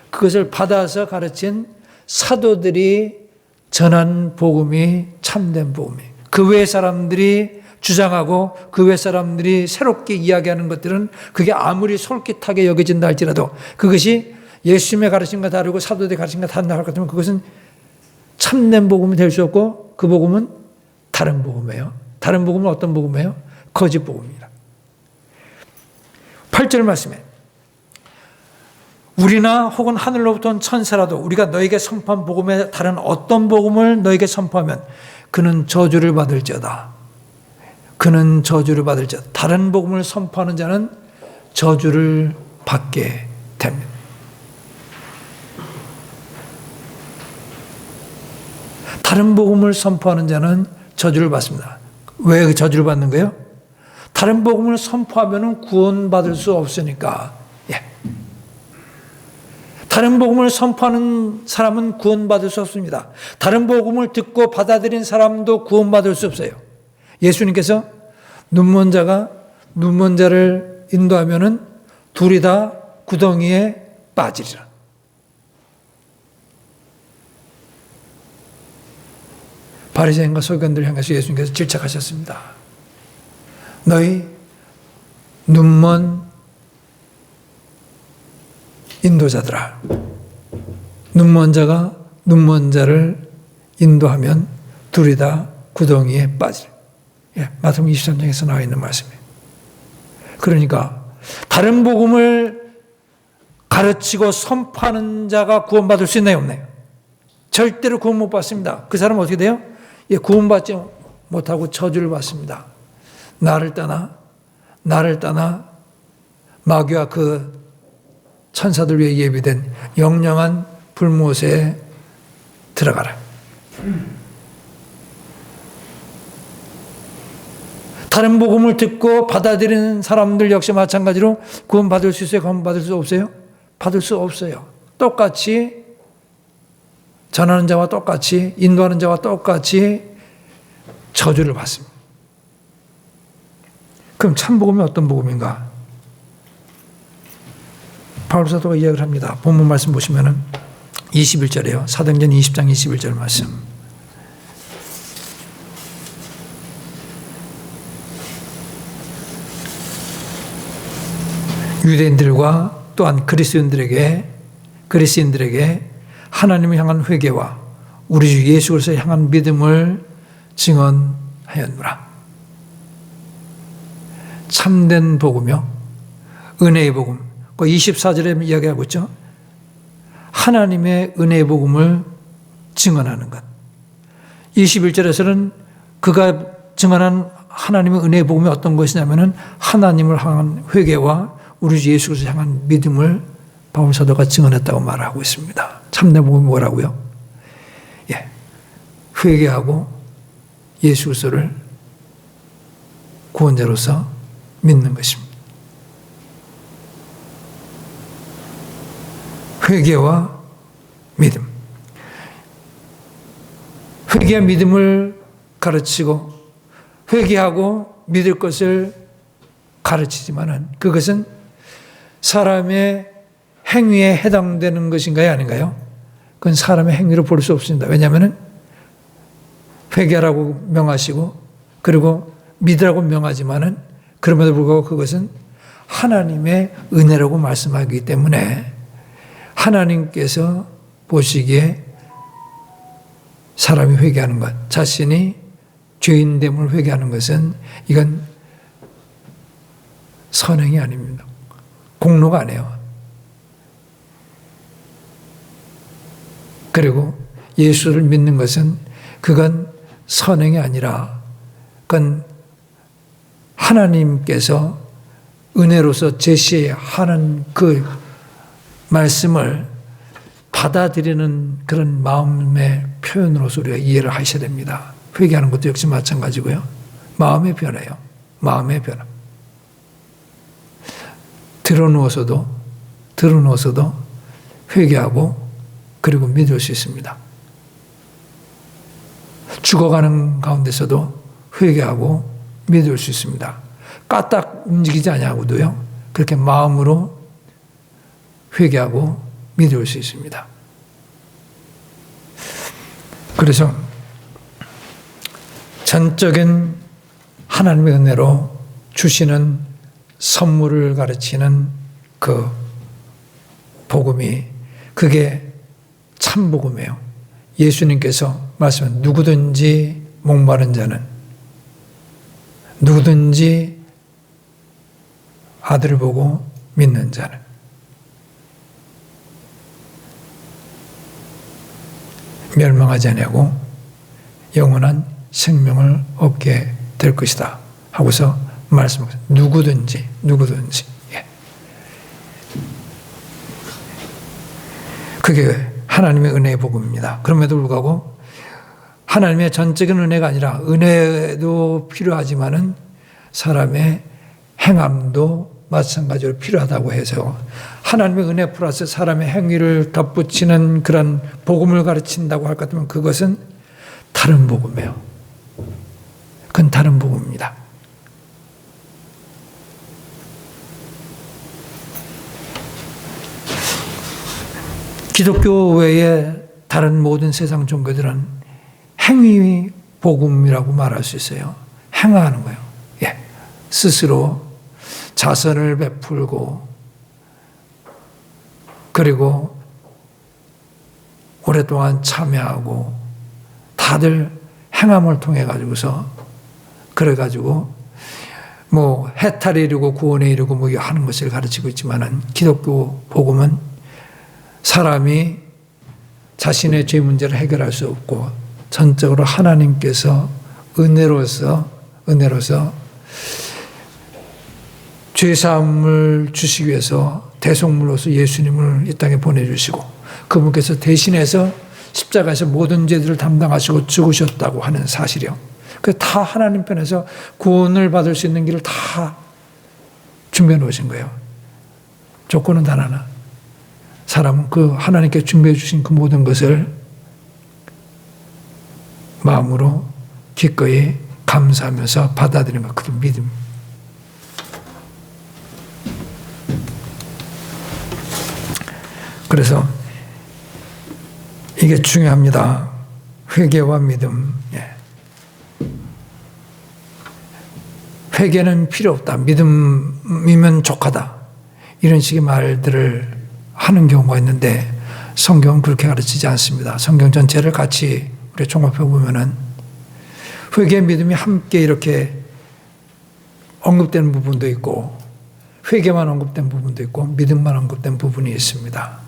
그것을 받아서 가르친 사도들이 전한 복음이 참된 복음이에요. 그 외 사람들이 주장하고 그 외 사람들이 새롭게 이야기하는 것들은 그게 아무리 솔깃하게 여겨진다 할지라도 그것이 예수님의 가르침과 다르고 사도들의 가르침과 다른다 할 것 같으면 그것은 참된 복음이 될 수 없고 그 복음은 다른 복음이에요. 다른 복음은 어떤 복음이에요? 거짓 복음입니다. 8절 말씀에 우리나 혹은 하늘로부터 온 천사라도 우리가 너에게 선포한 복음에 다른 어떤 복음을 너에게 선포하면 그는 저주를 받을지어다. 그는 저주를 받을지어다. 다른 복음을 선포하는 자는 저주를 받게 됩니다. 다른 복음을 선포하는 자는 저주를 받습니다. 왜 저주를 받는 거예요? 다른 복음을 선포하면 구원받을 수 없으니까. 다른 복음을 선포하는 사람은 구원받을 수 없습니다. 다른 복음을 듣고 받아들인 사람도 구원받을 수 없어요. 예수님께서 눈먼 자가 눈먼 자를 인도하면은 둘이 다 구덩이에 빠지리라. 바리새인과 서기관들을 향해서 예수님께서 질책하셨습니다. 너희 눈먼 인도자들아, 눈먼 자가 눈먼 자를 인도하면 둘이 다 구덩이에 빠지리. 마태복음 23장에서 나와 있는 말씀이에요. 그러니까 다른 복음을 가르치고 선포하는 자가 구원받을 수 있나요, 없나요? 절대로 구원 못 받습니다. 그 사람은 어떻게 돼요? 구원받지 못하고 저주를 받습니다. 나를 떠나 마귀와 그 천사들 위해 예비된 영영한 불못에 들어가라. 다른 복음을 듣고 받아들이는 사람들 역시 마찬가지로 구원받을 수 있어요? 구원받을 수 없어요? 받을 수 없어요. 똑같이 전하는 자와 똑같이 인도하는 자와 똑같이 저주를 받습니다. 그럼 참 복음이 어떤 복음인가? 바울 사도가 이야기를 합니다. 본문 말씀 보시면은 21절이에요. 사도행전 20장 21절 말씀. 유대인들과 또한 그리스인들에게 하나님을 향한 회개와 우리 주 예수 그리스도를 향한 믿음을 증언하였노라. 참된 복음이요, 은혜의 복음. 24절에 이야기하고 있죠. 하나님의 은혜의 복음을 증언하는 것. 21절에서는 그가 증언한 하나님의 은혜의 복음이 어떤 것이냐면은 하나님을 향한 회개와 우리 주 예수 그리스도를 향한 믿음을 바울 사도가 증언했다고 말하고 있습니다. 참된 복음이 뭐라고요? 회개하고 예수 그리스도를 구원자로서 믿는 것입니다. 회개와 믿음. 회개와 믿음을 가르치고 회개하고 믿을 것을 가르치지만은 그것은 사람의 행위에 해당되는 것인가요? 아닌가요? 그건 사람의 행위로 볼 수 없습니다. 왜냐하면 회개하라고 명하시고 그리고 믿으라고 명하지만은 그럼에도 불구하고 그것은 하나님의 은혜라고 말씀하기 때문에 하나님께서 보시기에 사람이 회개하는 것, 자신이 죄인됨을 회개하는 것은 이건 선행이 아닙니다. 공로가 아니에요. 그리고 예수를 믿는 것은 그건 선행이 아니라 그건 하나님께서 은혜로서 제시하는 그 말씀을 받아들이는 그런 마음의 표현으로서 우리가 이해를 하셔야 됩니다. 회개하는 것도 역시 마찬가지고요. 마음의 변화예요. 마음의 변화. 드러누워서도 회개하고 그리고 믿을 수 있습니다. 죽어가는 가운데서도 회개하고 믿을 수 있습니다. 까딱 움직이지 아니하고도요. 그렇게 마음으로 회개하고 믿을 수 있습니다. 그래서 전적인 하나님의 은혜로 주시는 선물을 가르치는 그 복음이 그게 참 복음이에요. 예수님께서 말씀한 누구든지 목마른 자는 누구든지 아들을 보고 믿는 자는 멸망하지 아니하고 영원한 생명을 얻게 될 것이다 하고서 말씀하셨어요. 누구든지. 예. 그게 하나님의 은혜의 복음입니다. 그럼에도 불구하고 하나님의 전적인 은혜가 아니라 은혜도 필요하지만은 사람의 행함도 마찬가지로 필요하다고 해서 하나님의 은혜 플러스 사람의 행위를 덧붙이는 그런 복음을 가르친다고 할 것 같으면 그것은 다른 복음이에요. 그건 다른 복음입니다. 기독교 외에 다른 모든 세상 종교들은 행위 복음이라고 말할 수 있어요. 행하는 거예요. 예. 스스로 자선을 베풀고 그리고 오랫동안 참여하고 다들 행함을 통해 가지고서 그래 가지고 뭐 해탈에 이르고 구원에 이르고 뭐 하는 것을 가르치고 있지만은 기독교 복음은 사람이 자신의 죄 문제를 해결할 수 없고 전적으로 하나님께서 은혜로서 죄사함을 주시기 위해서 대속물로서 예수님을 이 땅에 보내주시고 그분께서 대신해서 십자가에서 모든 죄들을 담당하시고 죽으셨다고 하는 사실이요. 그 다 하나님 편에서 구원을 받을 수 있는 길을 다 준비해 놓으신 거예요. 조건은 단 하나. 사람은 그 하나님께 준비해 주신 그 모든 것을 마음으로 기꺼이 감사하면서 받아들이면 그게 믿음. 그래서 이게 중요합니다. 회개와 믿음. 예. 회개는 필요 없다. 믿음이면 족하다. 이런 식의 말들을 하는 경우가 있는데 성경은 그렇게 가르치지 않습니다. 성경 전체를 같이 우리 종합해 보면은 회개, 믿음이 함께 이렇게 언급되는 부분도 있고 회개만 언급된 부분도 있고 믿음만 언급된 부분이 있습니다.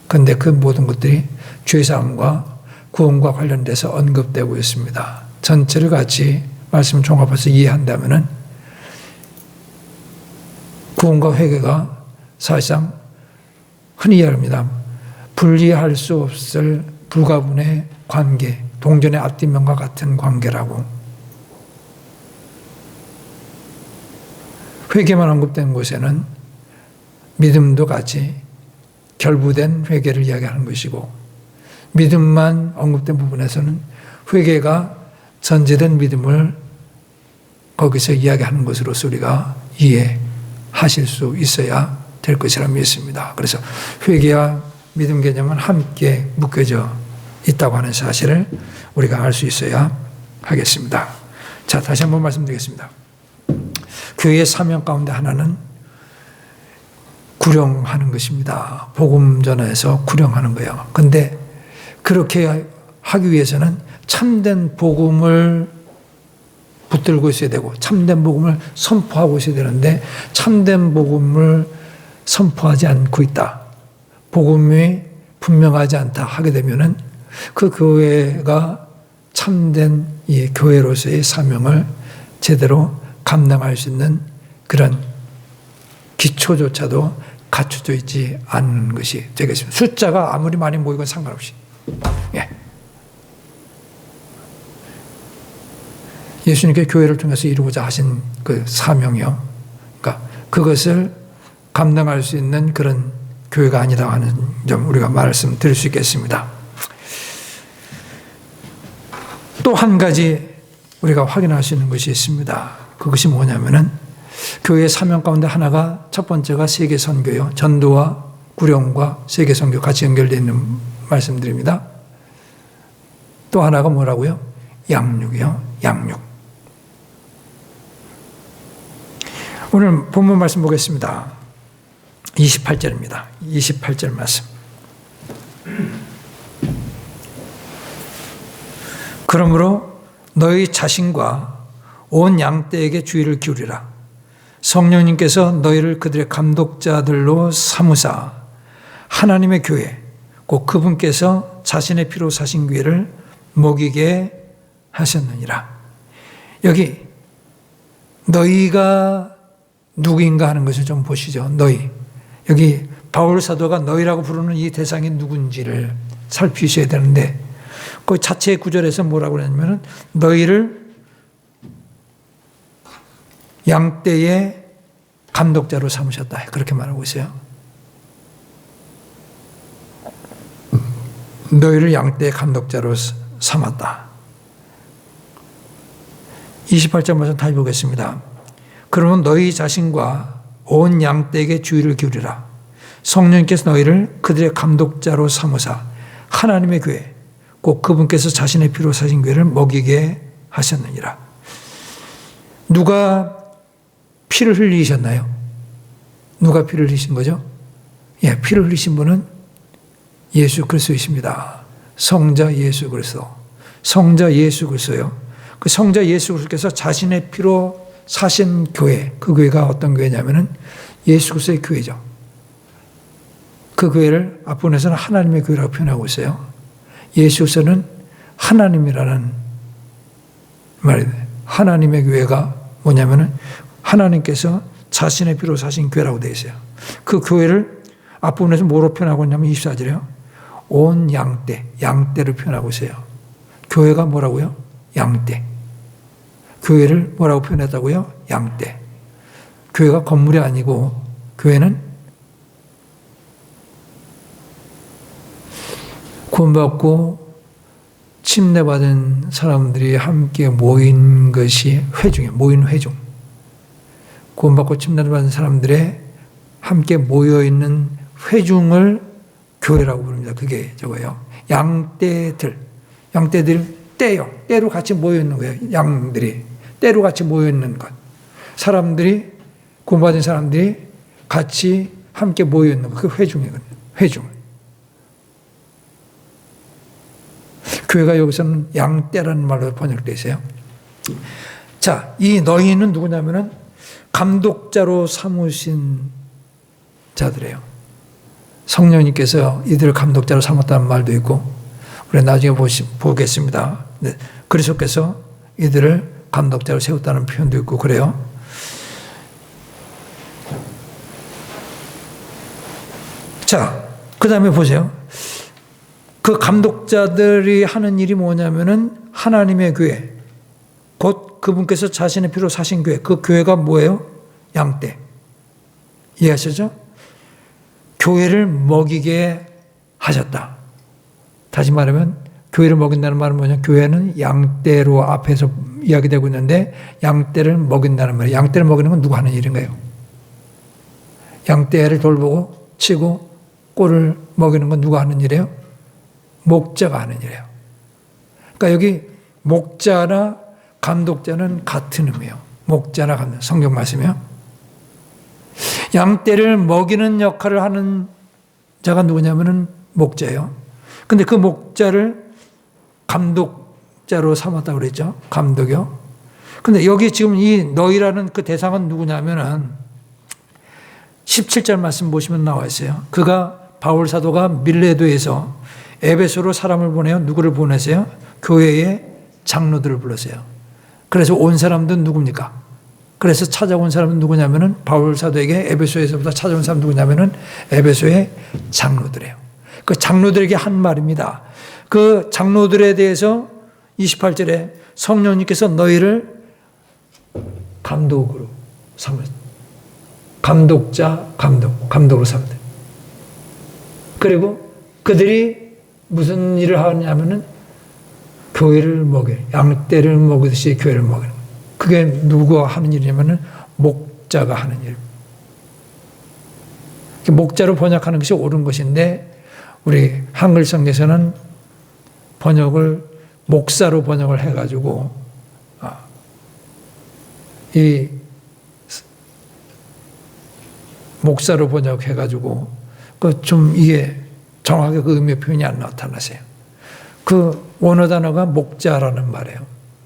그런데 그 모든 것들이 죄사함과 구원과 관련돼서 언급되고 있습니다. 전체를 같이 말씀 종합해서 이해한다면은 구원과 회개가 사실상 흔히 말합니다. 분리할 수 없을 불가분의 관계, 동전의 앞뒷면과 같은 관계라고. 회개만 언급된 곳에는 믿음도 같이 결부된 회개를 이야기하는 것이고 믿음만 언급된 부분에서는 회개가 전제된 믿음을 거기서 이야기하는 것으로서 우리가 이해하실 수 있어야 될 것이라 믿습니다. 그래서 회개와 믿음 개념은 함께 묶여져 있다고 하는 사실을 우리가 알 수 있어야 하겠습니다. 자, 다시 한번 말씀드리겠습니다. 교회의 사명 가운데 하나는 구령하는 것입니다. 복음 전에서 구령하는 거예요. 근데 그렇게 하기 위해서는 참된 복음을 붙들고 있어야 되고 참된 복음을 선포하고 있어야 되는데 참된 복음을 선포하지 않고 있다. 복음이 분명하지 않다 하게 되면은 그 교회가 참된 이 교회로서의 사명을 제대로 감당할 수 있는 그런 기초조차도 갖춰져 있지 않은 것이 되겠습니다. 숫자가 아무리 많이 모이건 상관없이. 예. 예수님께 교회를 통해서 이루고자 하신 그 사명이요. 그러니까 그것을 감당할 수 있는 그런 교회가 아니다 하는 점 우리가 말씀드릴 수 있겠습니다. 또 한 가지 우리가 확인할 수 있는 것이 있습니다. 그것이 뭐냐면은 교회의 사명 가운데 하나가 첫 번째가 세계 선교요. 전도와 구령과 세계 선교 같이 연결되어 있는 말씀드립니다. 또 하나가 뭐라고요? 양육이요. 양육. 오늘 본문 말씀 보겠습니다. 28절입니다. 28절 말씀. 그러므로 너희 자신과 온 양떼에게 주의를 기울이라. 성령님께서 너희를 그들의 감독자들로 삼으사 하나님의 교회 곧 그분께서 자신의 피로 사신 교회를 먹이게 하셨느니라. 여기 너희가 누구인가 하는 것을 좀 보시죠. 너희. 여기 바울 사도가 너희라고 부르는 이 대상이 누군지를 살피셔야 되는데 그 자체의 구절에서 뭐라고 그러냐면 너희를 양떼의 감독자로 삼으셨다. 그렇게 말하고 있어요. 너희를 양떼의 감독자로 삼았다. 28절 말씀 다시 보겠습니다. 그러면 너희 자신과 온 양떼에게 주의를 기울이라. 성령께서 너희를 그들의 감독자로 삼으사 하나님의 교회 곧 그분께서 자신의 피로 사신 교회를 먹이게 하셨느니라. 누가 피를 흘리셨나요? 누가 피를 흘리신 거죠? 예, 피를 흘리신 분은 예수 그리스도이십니다. 성자 예수 그리스도. 성자 예수 그리스도요. 그 성자 예수 그리스도께서 자신의 피로 사신 교회, 그 교회가 어떤 교회냐면은 예수 그리스도의 교회죠. 그 교회를 앞부분에서는 하나님의 교회라고 표현하고 있어요. 예수 그리스도는 하나님이라는 말이 돼요. 하나님의 교회가 뭐냐면은 하나님께서 자신의 피로 사신 교회라고 되어 있어요. 그 교회를 앞부분에서 뭐로 표현하고 있냐면 24절이요. 온 양떼, 양떼를 표현하고 있어요. 교회가 뭐라고요? 양떼. 교회를 뭐라고 표현했다고요? 양떼. 교회가 건물이 아니고 교회는 구원받고 침례받은 사람들이 함께 모인 것이 회중이에요. 모인 회중. 구원받고 침례받은 사람들의 함께 모여있는 회중을 교회라고 부릅니다. 그게 저거예요. 양떼들. 양떼들 떼요. 떼로 같이 모여있는 거예요. 양들이. 떼로 같이 모여있는 것. 사람들이, 구원받은 사람들이 같이 함께 모여있는 것. 그 회중이거든요. 회중. 교회가 여기서는 양떼라는 말로 번역되어 있어요. 자, 이 너희는 누구냐면은 감독자로 삼으신 자들이에요. 성령님께서 이들을 감독자로 삼았다는 말도 있고, 우리 나중에 보겠습니다. 네, 그리스도께서 이들을 감독자로 세웠다는 표현도 있고 그래요. 자, 그 다음에 보세요. 그 감독자들이 하는 일이 뭐냐면은 하나님의 교회, 곧 그분께서 자신의 피로 사신 교회, 그 교회가 뭐예요? 양떼. 이해하시죠? 교회를 먹이게 하셨다. 다시 말하면 교회를 먹인다는 말은 뭐냐? 교회는 양떼로 앞에서 이야기되고 있는데 양떼를 먹인다는 말이에요. 양떼를 먹이는 건 누가 하는 일인가요? 양떼를 돌보고 치고 꼴을 먹이는 건 누가 하는 일이에요? 목자가 하는 일이에요. 그러니까 여기 목자나 감독자는 같은 의미예요. 목자나 감독. 성경 말씀이요. 양떼를 먹이는 역할을 하는 자가 누구냐면은 목자예요. 근데 그 목자를 감독자로 삼았다고 그랬죠. 감독이요. 근데 여기 지금 이 너희라는 그 대상은 누구냐면은 17절 말씀 보시면 나와 있어요. 그가 바울 사도가 밀레도에서 에베소로 사람을 보내요. 누구를 보내세요? 교회의 장로들을 불렀어요. 그래서 온 사람들은 누굽니까? 그래서 찾아온 사람은 누구냐면은 바울 사도에게 에베소에서부터 찾아온 사람은 누구냐면은 에베소의 장로들이에요. 그 장로들에게 한 말입니다. 그 장로들에 대해서 28절에 성령님께서 너희를 감독으로 삼으셨다. 감독으로 삼으셨다. 그리고 그들이 무슨 일을 하냐면은 교회를 먹여요. 양떼를 먹이듯이 교회를 먹여요. 그게 누구가 하는 일이냐면은 목자가 하는 일. 목자로 번역하는 것이 옳은 것인데 우리 한글 성경에서는 번역을 목사로 번역을 해가지고 이 목사로 번역해가지고 그 좀 이게 정확하게 그 의미 표현이 안 나타나세요. 그 원어 단어가 목자라는 말이에요.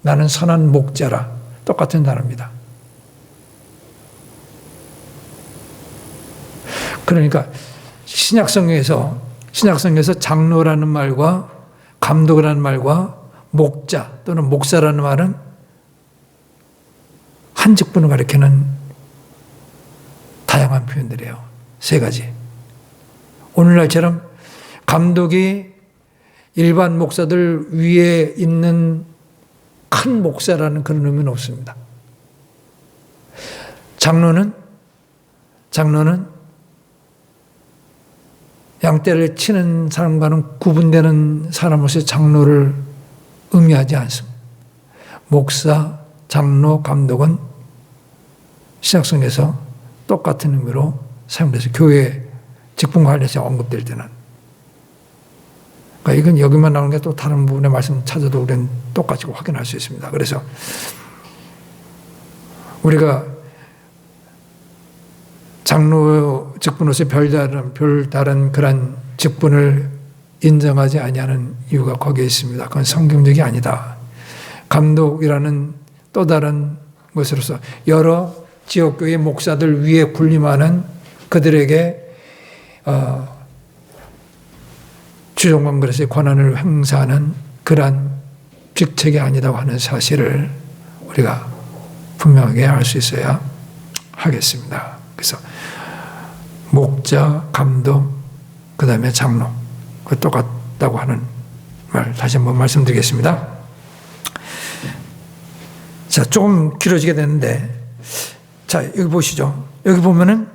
나는 선한 목자라. 똑같은 단어입니다. 그러니까 신약성경에서 장로라는 말과 감독이라는 말과 목자 또는 목사라는 말은 한 직분을 가리키는 다양한 표현들이에요. 세 가지. 오늘날처럼 감독이 일반 목사들 위에 있는 큰 목사라는 그런 의미는 없습니다. 장로는 양떼를 치는 사람과는 구분되는 사람으로서 장로를 의미하지 않습니다. 목사, 장로, 감독은 신약성경에서 똑같은 의미로 사용돼서 교회 직분 관련해서 언급될 때는 그러니까 이건 여기만 나오는 게 또 다른 부분의 말씀 찾아도 우리는 똑같이 확인할 수 있습니다. 그래서 우리가 장로 직분으로서 별다른 그런 직분을 인정하지 아니하는 이유가 거기에 있습니다. 그건 성경적이 아니다. 감독이라는 또 다른 것으로서 여러 지역교회 목사들 위에 군림하는 그들에게 주종관계에서의 권한을 행사하는 그러한 직책이 아니다고 하는 사실을 우리가 분명하게 알 수 있어야 하겠습니다. 그래서 목자, 감독, 그 다음에 장로, 그 똑같다고 하는 말 다시 한번 말씀드리겠습니다. 자, 조금 길어지게 되는데, 자, 여기 보시죠. 여기 보면은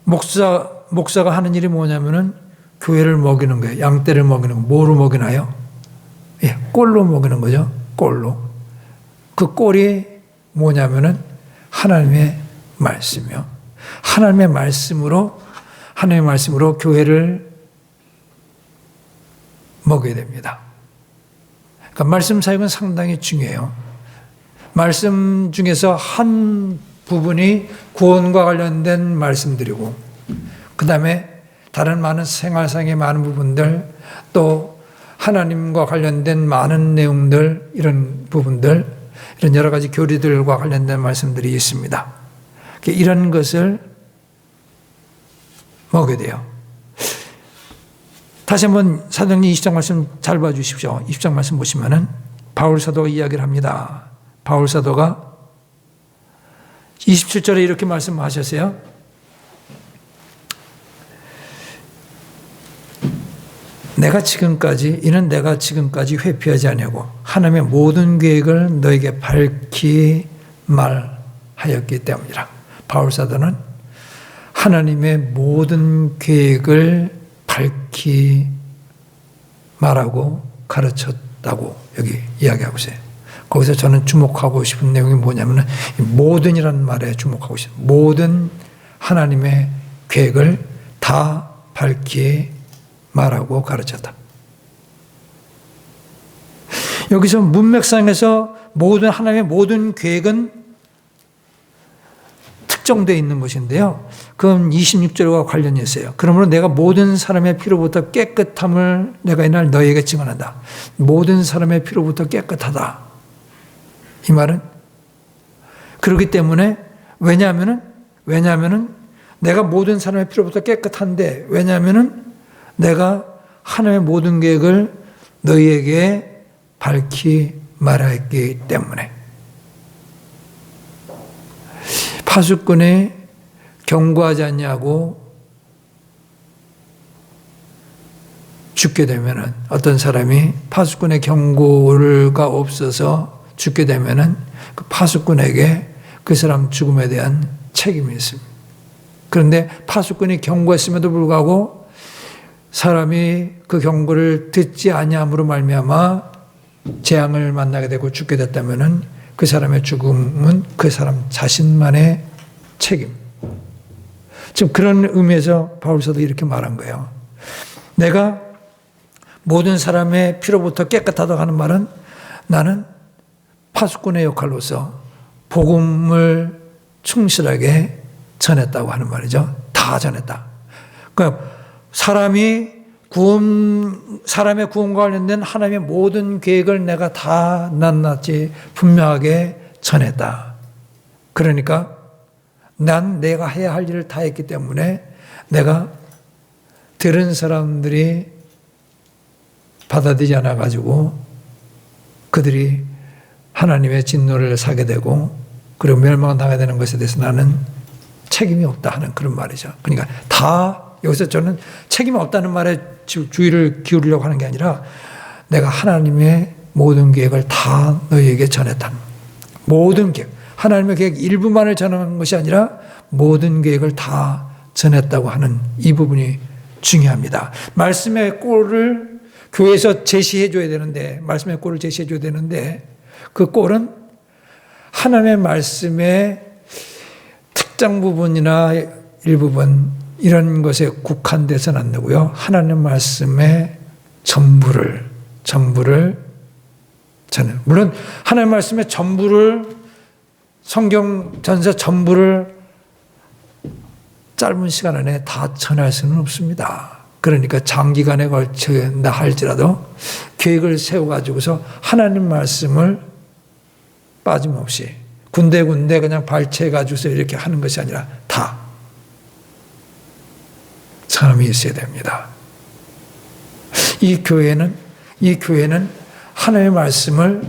목사가 하는 일이 뭐냐면은 교회를 먹이는 거예요. 양떼를 먹이는 거. 뭐로 먹이나요? 예, 꼴로 먹이는 거죠. 꼴로. 그 꼴이 뭐냐면은 하나님의 말씀이요. 하나님의 말씀으로 교회를 먹여야 됩니다. 그러니까 말씀 사역은 상당히 중요해요. 말씀 중에서 한 부분이 구원과 관련된 말씀들이고, 그 다음에 다른 많은 생활상의 많은 부분들, 또 하나님과 관련된 많은 내용들, 이런 부분들, 이런 여러 가지 교리들과 관련된 말씀들이 있습니다. 이런 것을 먹여야 돼요. 다시 한번 사도행전 20장 말씀 잘 봐주십시오. 20장 말씀 보시면은 바울 사도가 이야기를 합니다. 바울 사도가 27절에 이렇게 말씀하셨어요. 내가 지금까지 회피하지 아니하고 하나님의 모든 계획을 너에게 밝히 말하였기 때문이라. 바울 사도는 하나님의 모든 계획을 밝히 말하고 가르쳤다고 여기 이야기하고 있어요. 거기서 저는 주목하고 싶은 내용이 뭐냐면 모든이라는 말에 주목하고 있어요. 모든 하나님의 계획을 다 밝히 말하고 가르쳤다. 여기서 문맥상에서 하나님의 모든 계획은 특정되어 있는 것인데요. 그건 26절과 관련이 있어요. 그러므로 내가 모든 사람의 피로부터 깨끗함을 내가 이날 너희에게 증언한다. 모든 사람의 피로부터 깨끗하다. 이 말은 그렇기 때문에 왜냐하면은 내가 모든 사람의 피로부터 깨끗한데, 왜냐하면은 내가 하나님의 모든 계획을 너희에게 밝히 말하였기 때문에. 파수꾼이 경고하지 않냐고 죽게 되면은, 어떤 사람이 파수꾼의 경고가 없어서 죽게 되면은 그 파수꾼에게 그 사람 죽음에 대한 책임이 있습니다. 그런데 파수꾼이 경고했음에도 불구하고 사람이 그 경고를 듣지 아니함으로 말미암아 재앙을 만나게 되고 죽게 됐다면은 그 사람의 죽음은 그 사람 자신만의 책임. 지금 그런 의미에서 바울서도 이렇게 말한 거예요. 내가 모든 사람의 피로부터 깨끗하다고 하는 말은 나는 파수꾼의 역할로서 복음을 충실하게 전했다고 하는 말이죠. 다 전했다. 그러니까 사람의 구원과 관련된 하나님의 모든 계획을 내가 다 낱낱이 분명하게 전했다. 그러니까 난 내가 해야 할 일을 다 했기 때문에 내가 들은 사람들이 받아들이지 않아가지고 그들이 하나님의 진노를 사게 되고 그리고 멸망당하게 되는 것에 대해서 나는 책임이 없다 하는 그런 말이죠. 그러니까 다 여기서 저는 책임이 없다는 말에 주의를 기울이려고 하는 게 아니라 내가 하나님의 모든 계획을 다 너희에게 전했다. 모든 계획. 하나님의 계획 일부만을 전하는 것이 아니라 모든 계획을 다 전했다고 하는 이 부분이 중요합니다. 말씀의 꼴을 교회에서 제시해 줘야 되는데, 말씀의 꼴을 제시해 줘야 되는데 그 꼴은 하나님의 말씀의 특정 부분이나 일부분 이런 것에 국한돼서는 안 되고요. 하나님 말씀의 전부를 저는 물론 하나님 말씀의 전부를 성경 전체 전부를 짧은 시간 안에 다 전할 수는 없습니다. 그러니까 장기간에 걸친다 할지라도 계획을 세워가지고서 하나님 말씀을 빠짐없이 군데군데 그냥 발췌해가지고서 이렇게 하는 것이 아니라 다 사람이 있어야 됩니다. 이 교회는 하나님의 말씀을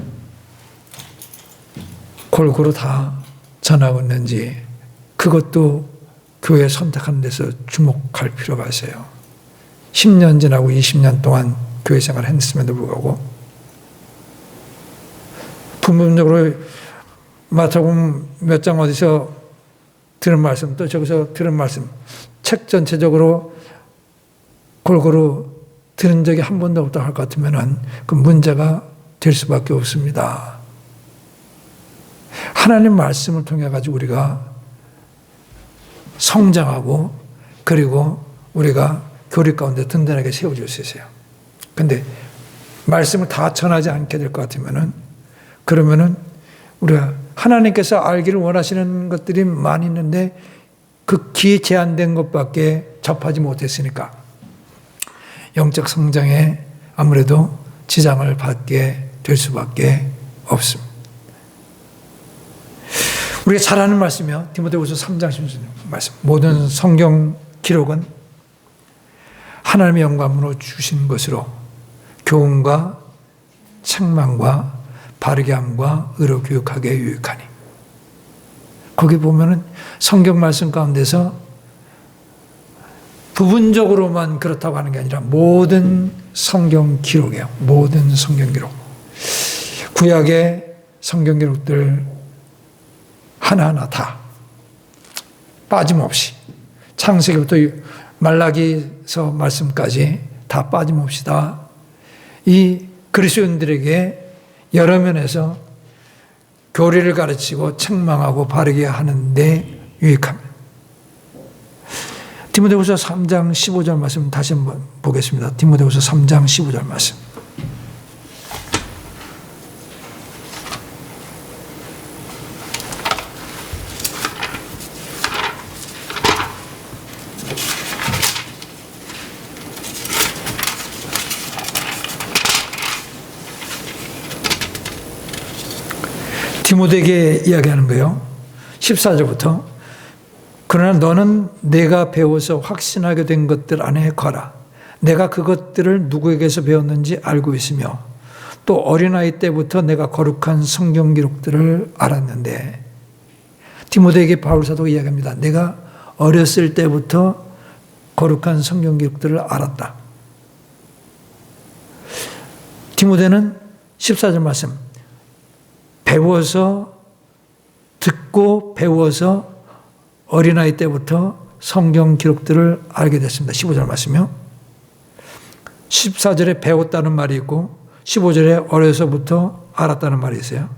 골고루 다 전하고 있는지 그것도 교회 선택하는 데서 주목할 필요가 있어요. 10년 지나고 20년 동안 교회 생활을 했음에도 불구하고 부분적으로 마태복음 몇 장 어디서 들은 말씀 또 저기서 들은 말씀 책 전체적으로 골고루 들은 적이 한 번도 없다 할 것 같으면 그 문제가 될 수밖에 없습니다. 하나님 말씀을 통해 가지고 우리가 성장하고 그리고 우리가 교리 가운데 든든하게 세워질 수 있어요. 그런데 말씀을 다 전하지 않게 될 것 같으면은 그러면은 우리가 하나님께서 알기를 원하시는 것들이 많이 있는데 극히 제한된 것밖에 접하지 못했으니까 영적 성장에 아무래도 지장을 받게 될 수밖에 없습니다. 우리가 잘 아는 말씀이요. 디모데후서 3장 16절 말씀. 모든 성경 기록은 하나님의 영감으로 주신 것으로 교훈과 책망과 바르게 함과 의로 교육하게 유익하니. 거기 보면은 성경 말씀 가운데서 부분적으로만 그렇다고 하는 게 아니라 모든 성경 기록이에요. 모든 성경 기록. 구약의 성경 기록들 하나하나 다 빠짐없이 창세기부터 말라기서 말씀까지 다 빠짐없이 다 이 그리스도인들에게 여러 면에서 교리를 가르치고 책망하고 바르게 하는데 유익합니다. 디모데후서 3장 15절 말씀 다시 한번 보겠습니다. 디모데후서 3장 15절 말씀. 디모데에게 이야기하는 거예요. 14절부터 그러나 너는 내가 배워서 확신하게 된 것들 안에 거라. 내가 그것들을 누구에게서 배웠는지 알고 있으며 또 어린아이 때부터 내가 거룩한 성경 기록들을 알았는데, 디모데에게 바울 사도가 이야기합니다. 내가 어렸을 때부터 거룩한 성경 기록들을 알았다. 디모데는 14절 말씀, 듣고 배워서 어린아이 때부터 성경 기록들을 알게 됐습니다. 15절 말씀이요. 14절에 배웠다는 말이 있고 15절에 어려서부터 알았다는 말이 있어요.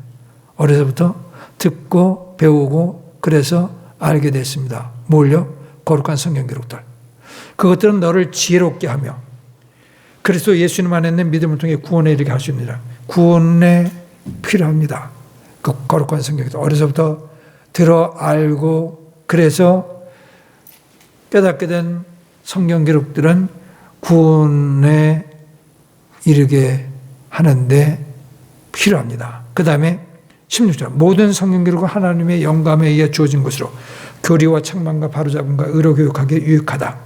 어려서부터 듣고 배우고 그래서 알게 됐습니다. 뭘요? 거룩한 성경 기록들. 그것들은 너를 지혜롭게 하며 그리스도 예수님 안에 있는 믿음을 통해 구원에 이르게 할 수 있느니라. 구원에 필요합니다. 그 거룩한 성경 기록들. 어려서부터 들어 알고 그래서 깨닫게 된 성경 기록들은 구원에 이르게 하는데 필요합니다. 그 다음에 16절 모든 성경 기록은 하나님의 영감에 의해 주어진 것으로 교리와 책망과 바로잡음과 의로 교육하기에 유익하다.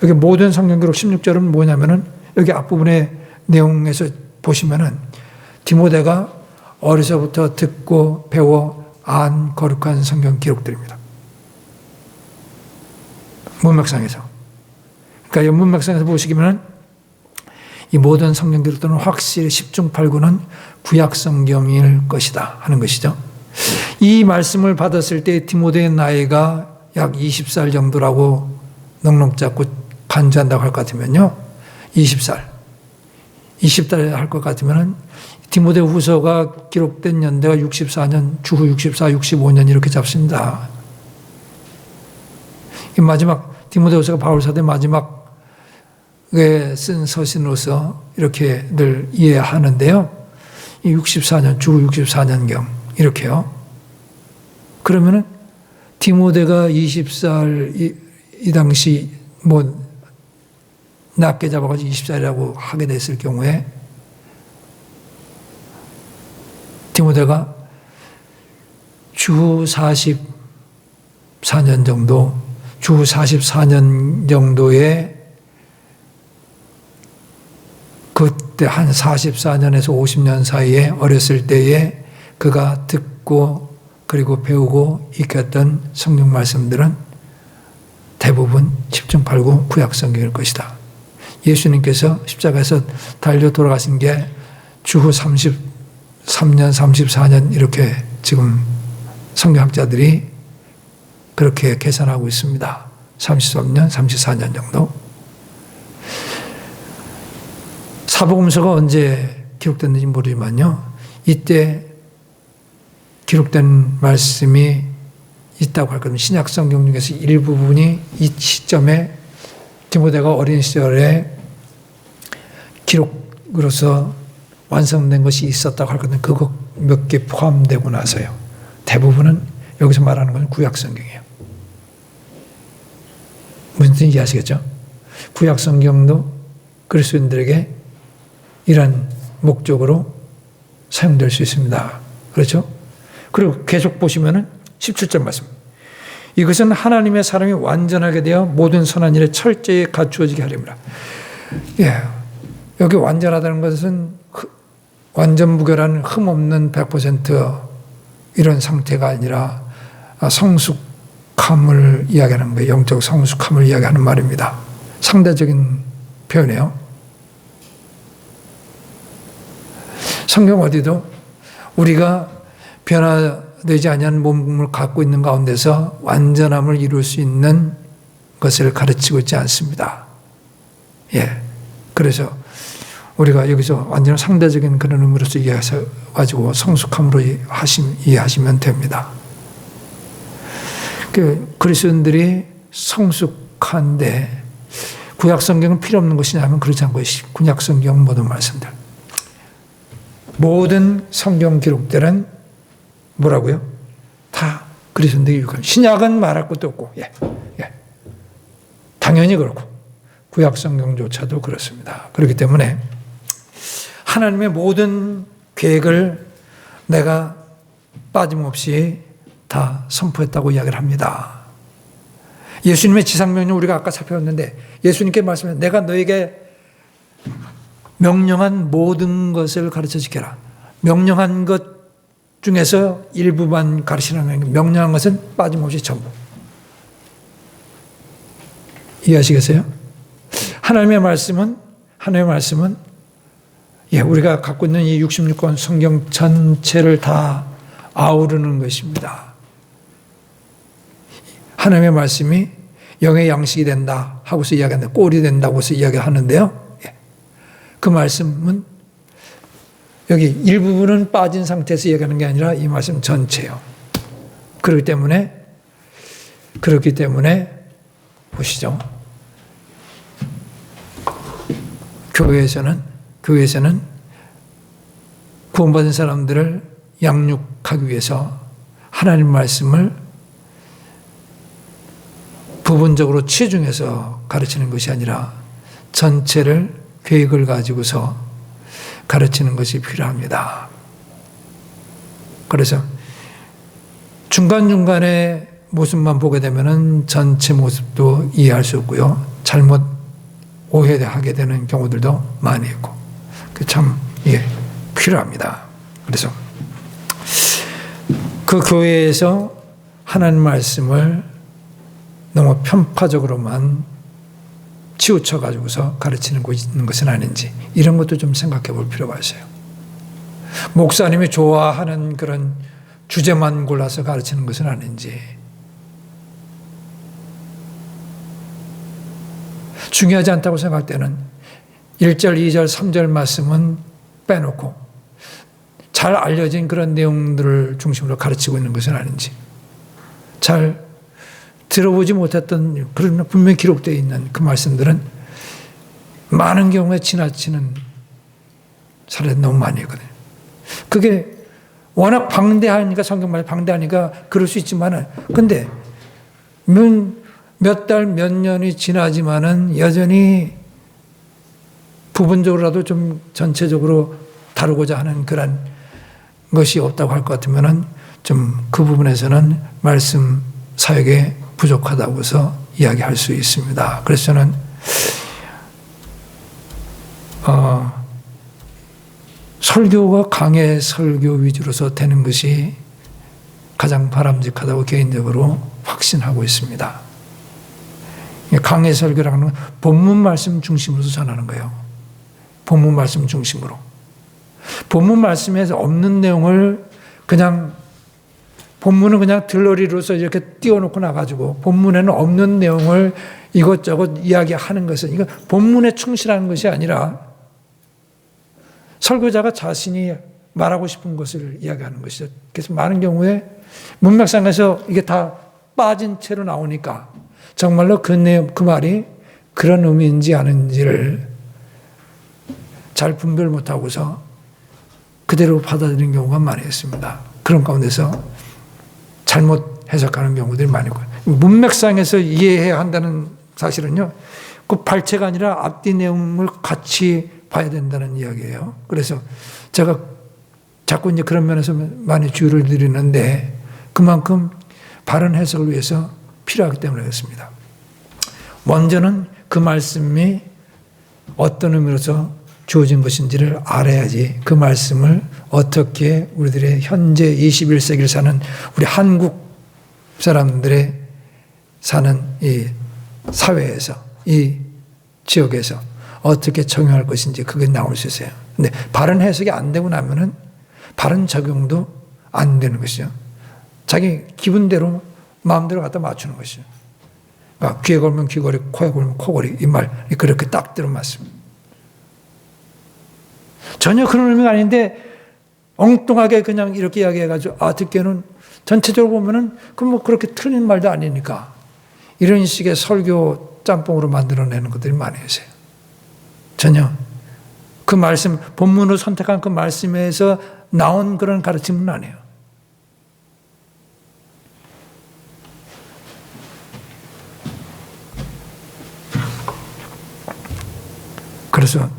여기 모든 성경 기록 16절은 뭐냐면은 여기 앞부분의 내용에서 보시면은 디모데가 어려서부터 듣고 배워 안 거룩한 성경 기록들입니다. 문맥상에서. 그러니까 이 문맥상에서 보시기면은 이 모든 성경 기록들은 확실히 10중 8구는 구약 성경일 것이다 하는 것이죠. 이 말씀을 받았을 때 디모데의 나이가 약 20살 정도라고 넉넉 잡고 간주한다고 할 것 같으면요. 20살 할 것 같으면은 디모데 후서가 기록된 연대가 64년, 주후 64, 65년 이렇게 잡습니다. 이 마지막 디모데 후서가 바울 사도의 마지막에 쓴 서신으로서 이렇게 늘 이해하는데요. 이 64년, 주후 64년경 이렇게요. 그러면은 디모데가 20살 이 당시 뭐 낮게 잡아가지고 20살이라고 하게 됐을 경우에 디모데가 주후 44년 정도에 그때 한 44년에서 50년 사이에 어렸을 때에 그가 듣고 그리고 배우고 익혔던 성경 말씀들은 대부분 10중 8구 구약 성경일 것이다. 예수님께서 십자가에서 달려 돌아가신 게 주후 33년, 34년 이렇게 지금 성경학자들이 그렇게 계산하고 있습니다. 33년, 34년 정도. 사복음서가 언제 기록됐는지 모르지만요. 이때 기록된 말씀이 있다고 할 거면 신약 성경 중에서 일부분이 이 시점에 디모데가 어린 시절에 기록으로서 완성된 것이 있었다고 할 거면 그거 몇 개 포함되고 나서요. 대부분은 여기서 말하는 것은 구약 성경이에요. 무슨 뜻인지 이해하시겠죠? 구약 성경도 그리스도인들에게 이런 목적으로 사용될 수 있습니다. 그렇죠? 그리고 계속 보시면은 17절 말씀. 이것은 하나님의 사람이 완전하게 되어 모든 선한 일에 철저히 갖추어지게 하렵니다. 예. 여기 완전하다는 것은 완전 무결한 흠없는 100% 이런 상태가 아니라 성숙함을 이야기하는 거예요. 영적 성숙함을 이야기하는 말입니다. 상대적인 표현이에요. 성경 어디도 우리가 변화되지 아니한 몸을 갖고 있는 가운데서 완전함을 이룰 수 있는 것을 가르치고 있지 않습니다. 예. 그래서 우리가 여기서 완전 상대적인 그런 의미로서 이해해서 가지고 성숙함으로 이해하시면 됩니다. 그리스도인들이 성숙한데 구약 성경은 필요 없는 것이냐면 그렇지 않고 구약 성경 모든 말씀들. 모든 성경 기록들은 뭐라고요? 다 그리스도인들이 유익한. 신약은 말할 것도 없고, 예. 당연히 그렇고, 구약 성경조차도 그렇습니다. 그렇기 때문에 하나님의 모든 계획을 내가 빠짐없이 다 선포했다고 이야기를 합니다. 예수님의 지상명령 우리가 아까 살펴봤는데 예수님께 말씀해 내가 너에게 명령한 모든 것을 가르쳐 지켜라. 명령한 것 중에서 일부만 가르치라는 명령한 것은 빠짐없이 전부. 이해하시겠어요? 하나님의 말씀은 우리가 갖고 있는 이 66권 성경 전체를 다 아우르는 것입니다. 하나님의 말씀이 영의 양식이 된다 하고서 이야기하는데 꼴이 된다고 해서 이야기하는데요. 그 말씀은 여기 일부분은 빠진 상태에서 이야기하는 게 아니라 이 말씀 전체요. 그렇기 때문에 보시죠. 교회에서는 구원받은 사람들을 양육하기 위해서 하나님 말씀을 부분적으로 치중해서 가르치는 것이 아니라 전체를 계획을 가지고서 가르치는 것이 필요합니다. 그래서 중간중간에 모습만 보게 되면 전체 모습도 이해할 수 없고요. 잘못 오해하게 되는 경우들도 많이 있고 참 필요합니다. 그래서 그 교회에서 하나님 말씀을 너무 편파적으로만 치우쳐가지고서 가르치는 것은 아닌지 이런 것도 좀 생각해 볼 필요가 있어요. 목사님이 좋아하는 그런 주제만 골라서 가르치는 것은 아닌지 중요하지 않다고 생각할 때는 1절, 2절, 3절 말씀은 빼놓고 잘 알려진 그런 내용들을 중심으로 가르치고 있는 것은 아닌지 잘 들어보지 못했던 그런 분명히 기록되어 있는 그 말씀들은 많은 경우에 지나치는 사례가 너무 많이 있거든요. 그게 워낙 방대하니까 성경말이 방대하니까 그럴 수 있지만은 근데 몇 달, 몇 년이 지나지만은 여전히 부분적으로라도 좀 전체적으로 다루고자 하는 그런 것이 없다고 할 것 같으면은 좀 그 부분에서는 말씀 사역에 부족하다고 해서 이야기할 수 있습니다. 그래서 저는 설교가 강해 설교 위주로서 되는 것이 가장 바람직하다고 개인적으로 확신하고 있습니다. 강해 설교라는 건 본문 말씀 중심으로 전하는 거예요. 본문 말씀 중심으로. 본문 말씀에서 없는 내용을 본문은 그냥 들러리로서 이렇게 띄워놓고 나가지고 본문에는 없는 내용을 이것저것 이야기하는 것은 이거 본문에 충실하는 것이 아니라 설교자가 자신이 말하고 싶은 것을 이야기하는 것이죠. 그래서 많은 경우에 문맥상에서 이게 다 빠진 채로 나오니까 정말로 그 말이 그런 의미인지 아닌지를 잘 분별 못하고서 그대로 받아들이는 경우가 많이 있습니다. 그런 가운데서 잘못 해석하는 경우들이 많이 있고요. 문맥상에서 이해해야 한다는 사실은요, 그 발체가 아니라 앞뒤 내용을 같이 봐야 된다는 이야기예요. 그래서 제가 자꾸 이제 그런 면에서 많이 주의를 드리는데 그만큼 바른 해석을 위해서 필요하기 때문에 그렇습니다. 먼저는 그 말씀이 어떤 의미로서 주어진 것인지를 알아야지 그 말씀을 어떻게 우리들의 현재 21세기를 사는 우리 한국 사람들의 사는 이 사회에서 이 지역에서 어떻게 적용할 것인지 그게 나올 수 있어요. 근데 바른 해석이 안 되고 나면은 바른 적용도 안 되는 것이죠. 자기 기분대로 마음대로 갖다 맞추는 것이죠. 그러니까 귀에 걸면 귀걸이, 코에 걸면 코걸이 이 말 그렇게 딱 들어맞습니다. 전혀 그런 의미가 아닌데 엉뚱하게 그냥 이렇게 이야기해가지고 듣기에는 전체적으로 보면은 뭐 그렇게 틀린 말도 아니니까 이런 식의 설교 짬뽕으로 만들어내는 것들이 많이 있어요. 전혀 그 말씀 본문으로 선택한 그 말씀에서 나온 그런 가르침은 아니에요. 그래서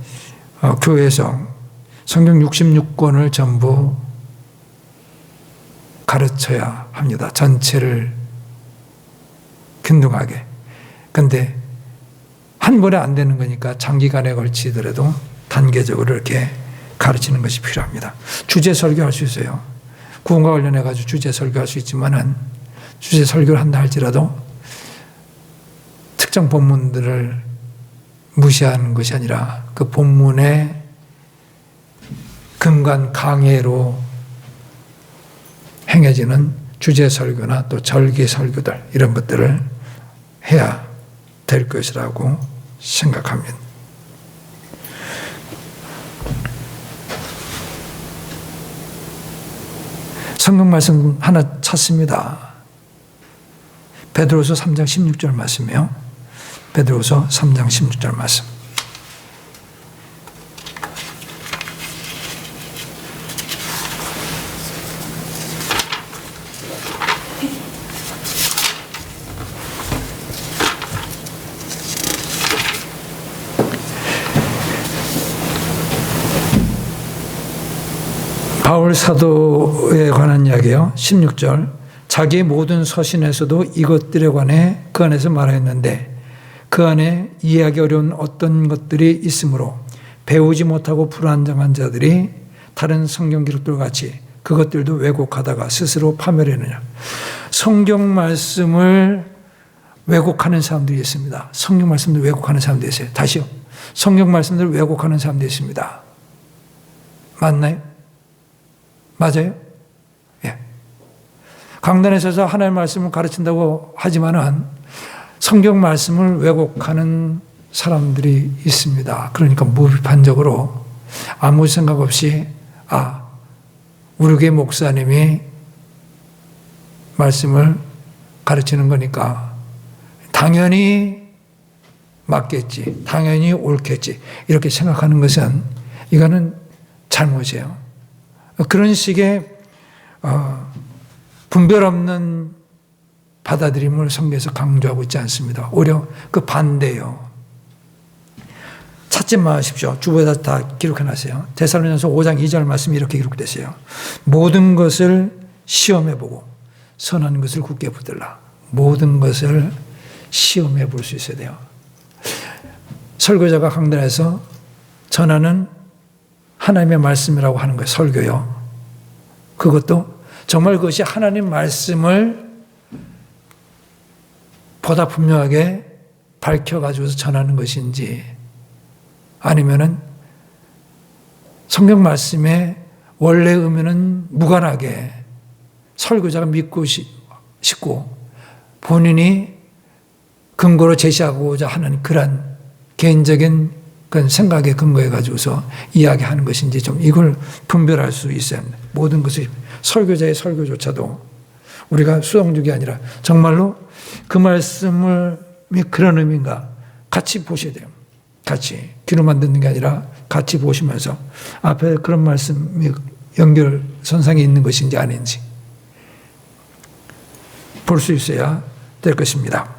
교회에서 성경 66권을 전부 가르쳐야 합니다. 전체를 균등하게. 근데 한 번에 안 되는 거니까 장기간에 걸치더라도 단계적으로 이렇게 가르치는 것이 필요합니다. 주제 설교할 수 있어요. 구원과 관련해 가지고 주제 설교할 수 있지만은 주제 설교를 한다 할지라도 특정 본문들을 무시하는 것이 아니라 그 본문의 근간 강해로 행해지는 주제 설교나 또 절기 설교들 이런 것들을 해야 될 것이라고 생각합니다. 성경 말씀 하나 찾습니다. 베드로서 3장 16절 말씀이요. 베드로서 3장 16절 말씀. 바울 사도에 관한 이야기요. 16절. 자기의 모든 서신에서도 이것들에 관해 그 안에서 말하였는데 그 안에 이해하기 어려운 어떤 것들이 있으므로 배우지 못하고 불안정한 자들이 다른 성경 기록들과 같이 그것들도 왜곡하다가 스스로 파멸하느냐. 성경 말씀을 왜곡하는 사람들이 있습니다. 성경 말씀을 왜곡하는 사람들이 있어요. 다시요. 성경 말씀을 왜곡하는 사람들이 있습니다. 맞나요? 맞아요? 예. 강단에 서서 하나님의 말씀을 가르친다고 하지만은 성경 말씀을 왜곡하는 사람들이 있습니다. 그러니까 무비판적으로 아무 생각 없이 우리 교회 목사님이 말씀을 가르치는 거니까 당연히 맞겠지, 당연히 옳겠지 이렇게 생각하는 것은 이거는 잘못이에요. 그런 식의 분별 없는 받아들임을 성경에서 강조하고 있지 않습니다. 오히려 그 반대예요. 찾지 마십시오. 주보에다 다 기록해놨어요. 데살로니가서 5장 2절 말씀이 이렇게 기록됐어요. 모든 것을 시험해보고 선한 것을 굳게 붙들라. 모든 것을 시험해 볼 수 있어야 돼요. 설교자가 강단에서 전하는 하나님의 말씀이라고 하는 거예요. 설교요. 그것도 정말 그것이 하나님 말씀을 보다 분명하게 밝혀가지고서 전하는 것인지 아니면은 성경 말씀의 원래 의미는 무관하게 설교자가 믿고 싶고 본인이 근거로 제시하고자 하는 그런 개인적인 그런 생각에 근거해 가지고서 이야기하는 것인지 좀 이걸 분별할 수 있어야 합니다. 모든 것이 설교자의 설교조차도 우리가 수동적이 아니라 정말로 그 말씀을 그런 의미인가 같이 보셔야 돼요. 같이 귀로만 듣는 게 아니라 같이 보시면서 앞에 그런 말씀이 연결선상에 있는 것인지 아닌지 볼 수 있어야 될 것입니다.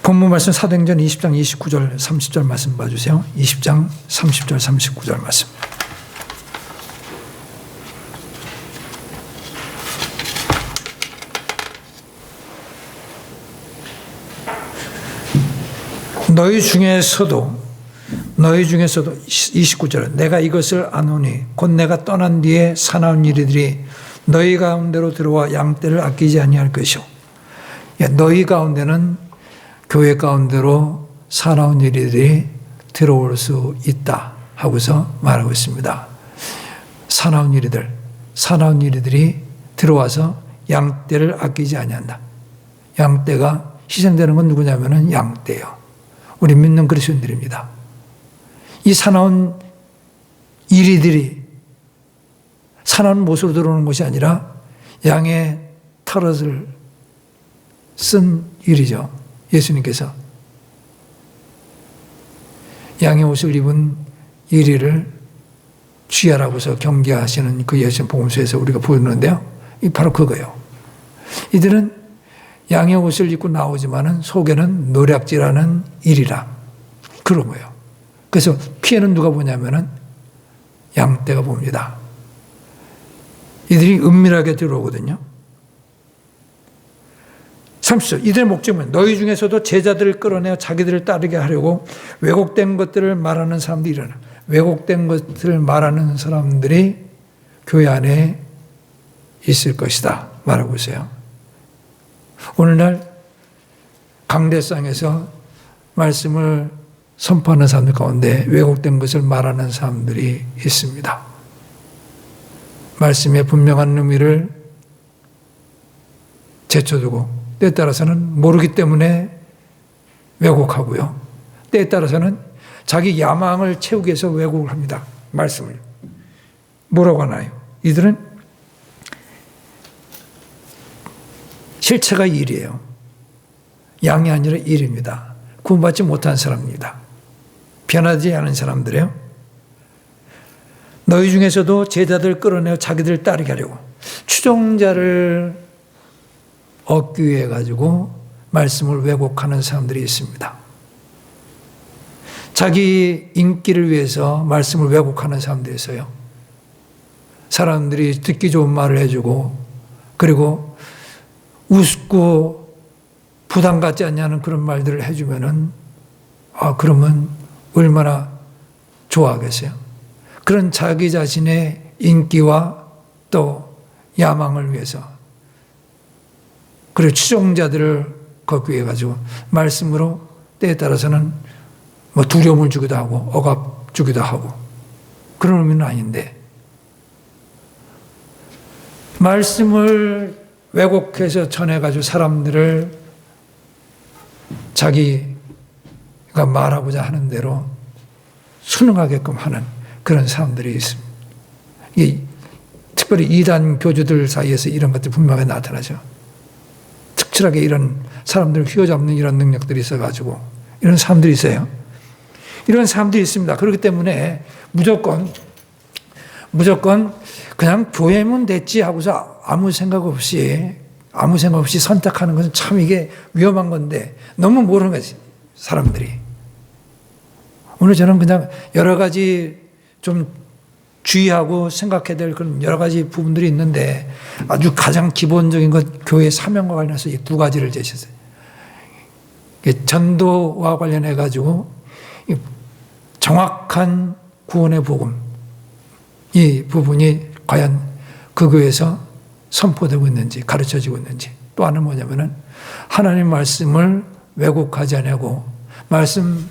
본문 말씀 사도행전 20장 29절 30절 말씀 봐주세요. 20장 30절 39절 말씀. 너희 중에서도 29절 내가 이것을 아노니 곧 내가 떠난 뒤에 사나운 일들이 너희 가운데로 들어와 양떼를 아끼지 아니할 것이요. 너희 가운데는 교회 가운데로 사나운 일들이 들어올 수 있다 하고서 말하고 있습니다. 사나운 일들이 들어와서 양떼를 아끼지 아니한다. 양떼가 희생되는 건 누구냐면은 양떼요. 우리 믿는 그리스도인들입니다. 이 사나운 이리들이 사나운 못으로 들어오는 것이 아니라 양의 털옷을 쓴 일이죠. 예수님께서 양의 옷을 입은 이리를 취하라고서 경계하시는 그 예수님 복음서에서 우리가 보였는데요. 이 바로 그거예요. 이들은 양의 옷을 입고 나오지만은 속에는 노략질하는 일이라 그런 거예요. 그래서 피해는 누가 보냐면은 양떼가 봅니다. 이들이 은밀하게 들어오거든요. 30절, 이들의 목적은 너희 중에서도 제자들을 끌어내어 자기들을 따르게 하려고 왜곡된 것들을 말하는 사람들이 일어나. 왜곡된 것들을 말하는 사람들이 교회 안에 있을 것이다 말하고 있어요. 오늘날 강대상에서 말씀을 선포하는 사람들 가운데 왜곡된 것을 말하는 사람들이 있습니다. 말씀의 분명한 의미를 제쳐두고 때에 따라서는 모르기 때문에 왜곡하고요. 때에 따라서는 자기 야망을 채우기 위해서 왜곡을 합니다. 말씀을. 뭐라고 하나요? 이들은 실체가 일이에요. 양이 아니라 일입니다. 구원받지 못한 사람입니다. 변하지 않은 사람들이에요. 너희 중에서도 제자들 끌어내어 자기들 따르게 하려고 추종자를 얻기 위해 가지고 말씀을 왜곡하는 사람들이 있습니다. 자기 인기를 위해서 말씀을 왜곡하는 사람들이 있어요. 사람들이 듣기 좋은 말을 해주고 그리고 우습고 부담 갖지 않냐는 그런 말들을 해주면은 그러면 얼마나 좋아하겠어요. 그런 자기 자신의 인기와 또 야망을 위해서 그리고 추종자들을 걷기 위해 가지고 말씀으로 때에 따라서는 뭐 두려움을 주기도 하고 억압 주기도 하고 그런 의미는 아닌데 말씀을 왜곡해서 전해가지고 사람들을 자기가 말하고자 하는 대로 순응하게끔 하는 그런 사람들이 있습니다. 특별히 이단 교주들 사이에서 이런 것들이 분명하게 나타나죠. 특출하게 이런 사람들을 휘어잡는 이런 능력들이 있어가지고 이런 사람들이 있어요. 이런 사람들이 있습니다. 그렇기 때문에 무조건 그냥 교회면 됐지 하고서 아무 생각 없이 선택하는 것은 참 이게 위험한 건데 너무 모르는 거지 사람들이. 오늘 저는 그냥 여러 가지 좀 주의하고 생각해야 될 그런 여러 가지 부분들이 있는데 아주 가장 기본적인 것 교회의 사명과 관련해서 이 두 가지를 제시했어요. 전도와 관련해 가지고 정확한 구원의 복음 이 부분이 과연 그 교회에서 선포되고 있는지 가르쳐지고 있는지 또 하나는 뭐냐면은 하나님 말씀을 왜곡하지 않고 말씀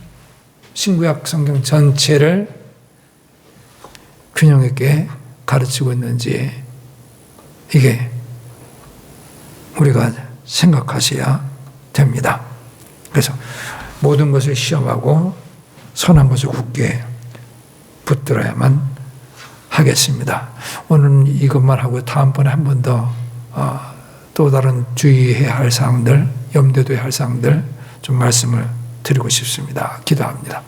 신구약 성경 전체를 균형 있게 가르치고 있는지 이게 우리가 생각하셔야 됩니다. 그래서 모든 것을 시험하고 선한 것을 굳게 붙들어야만 하겠습니다. 오늘은 이것만 하고 다음번에 한 번 더 또 다른 주의해야 할 사항들, 염두에 둬야 할 사항들 좀 말씀을 드리고 싶습니다. 기도합니다.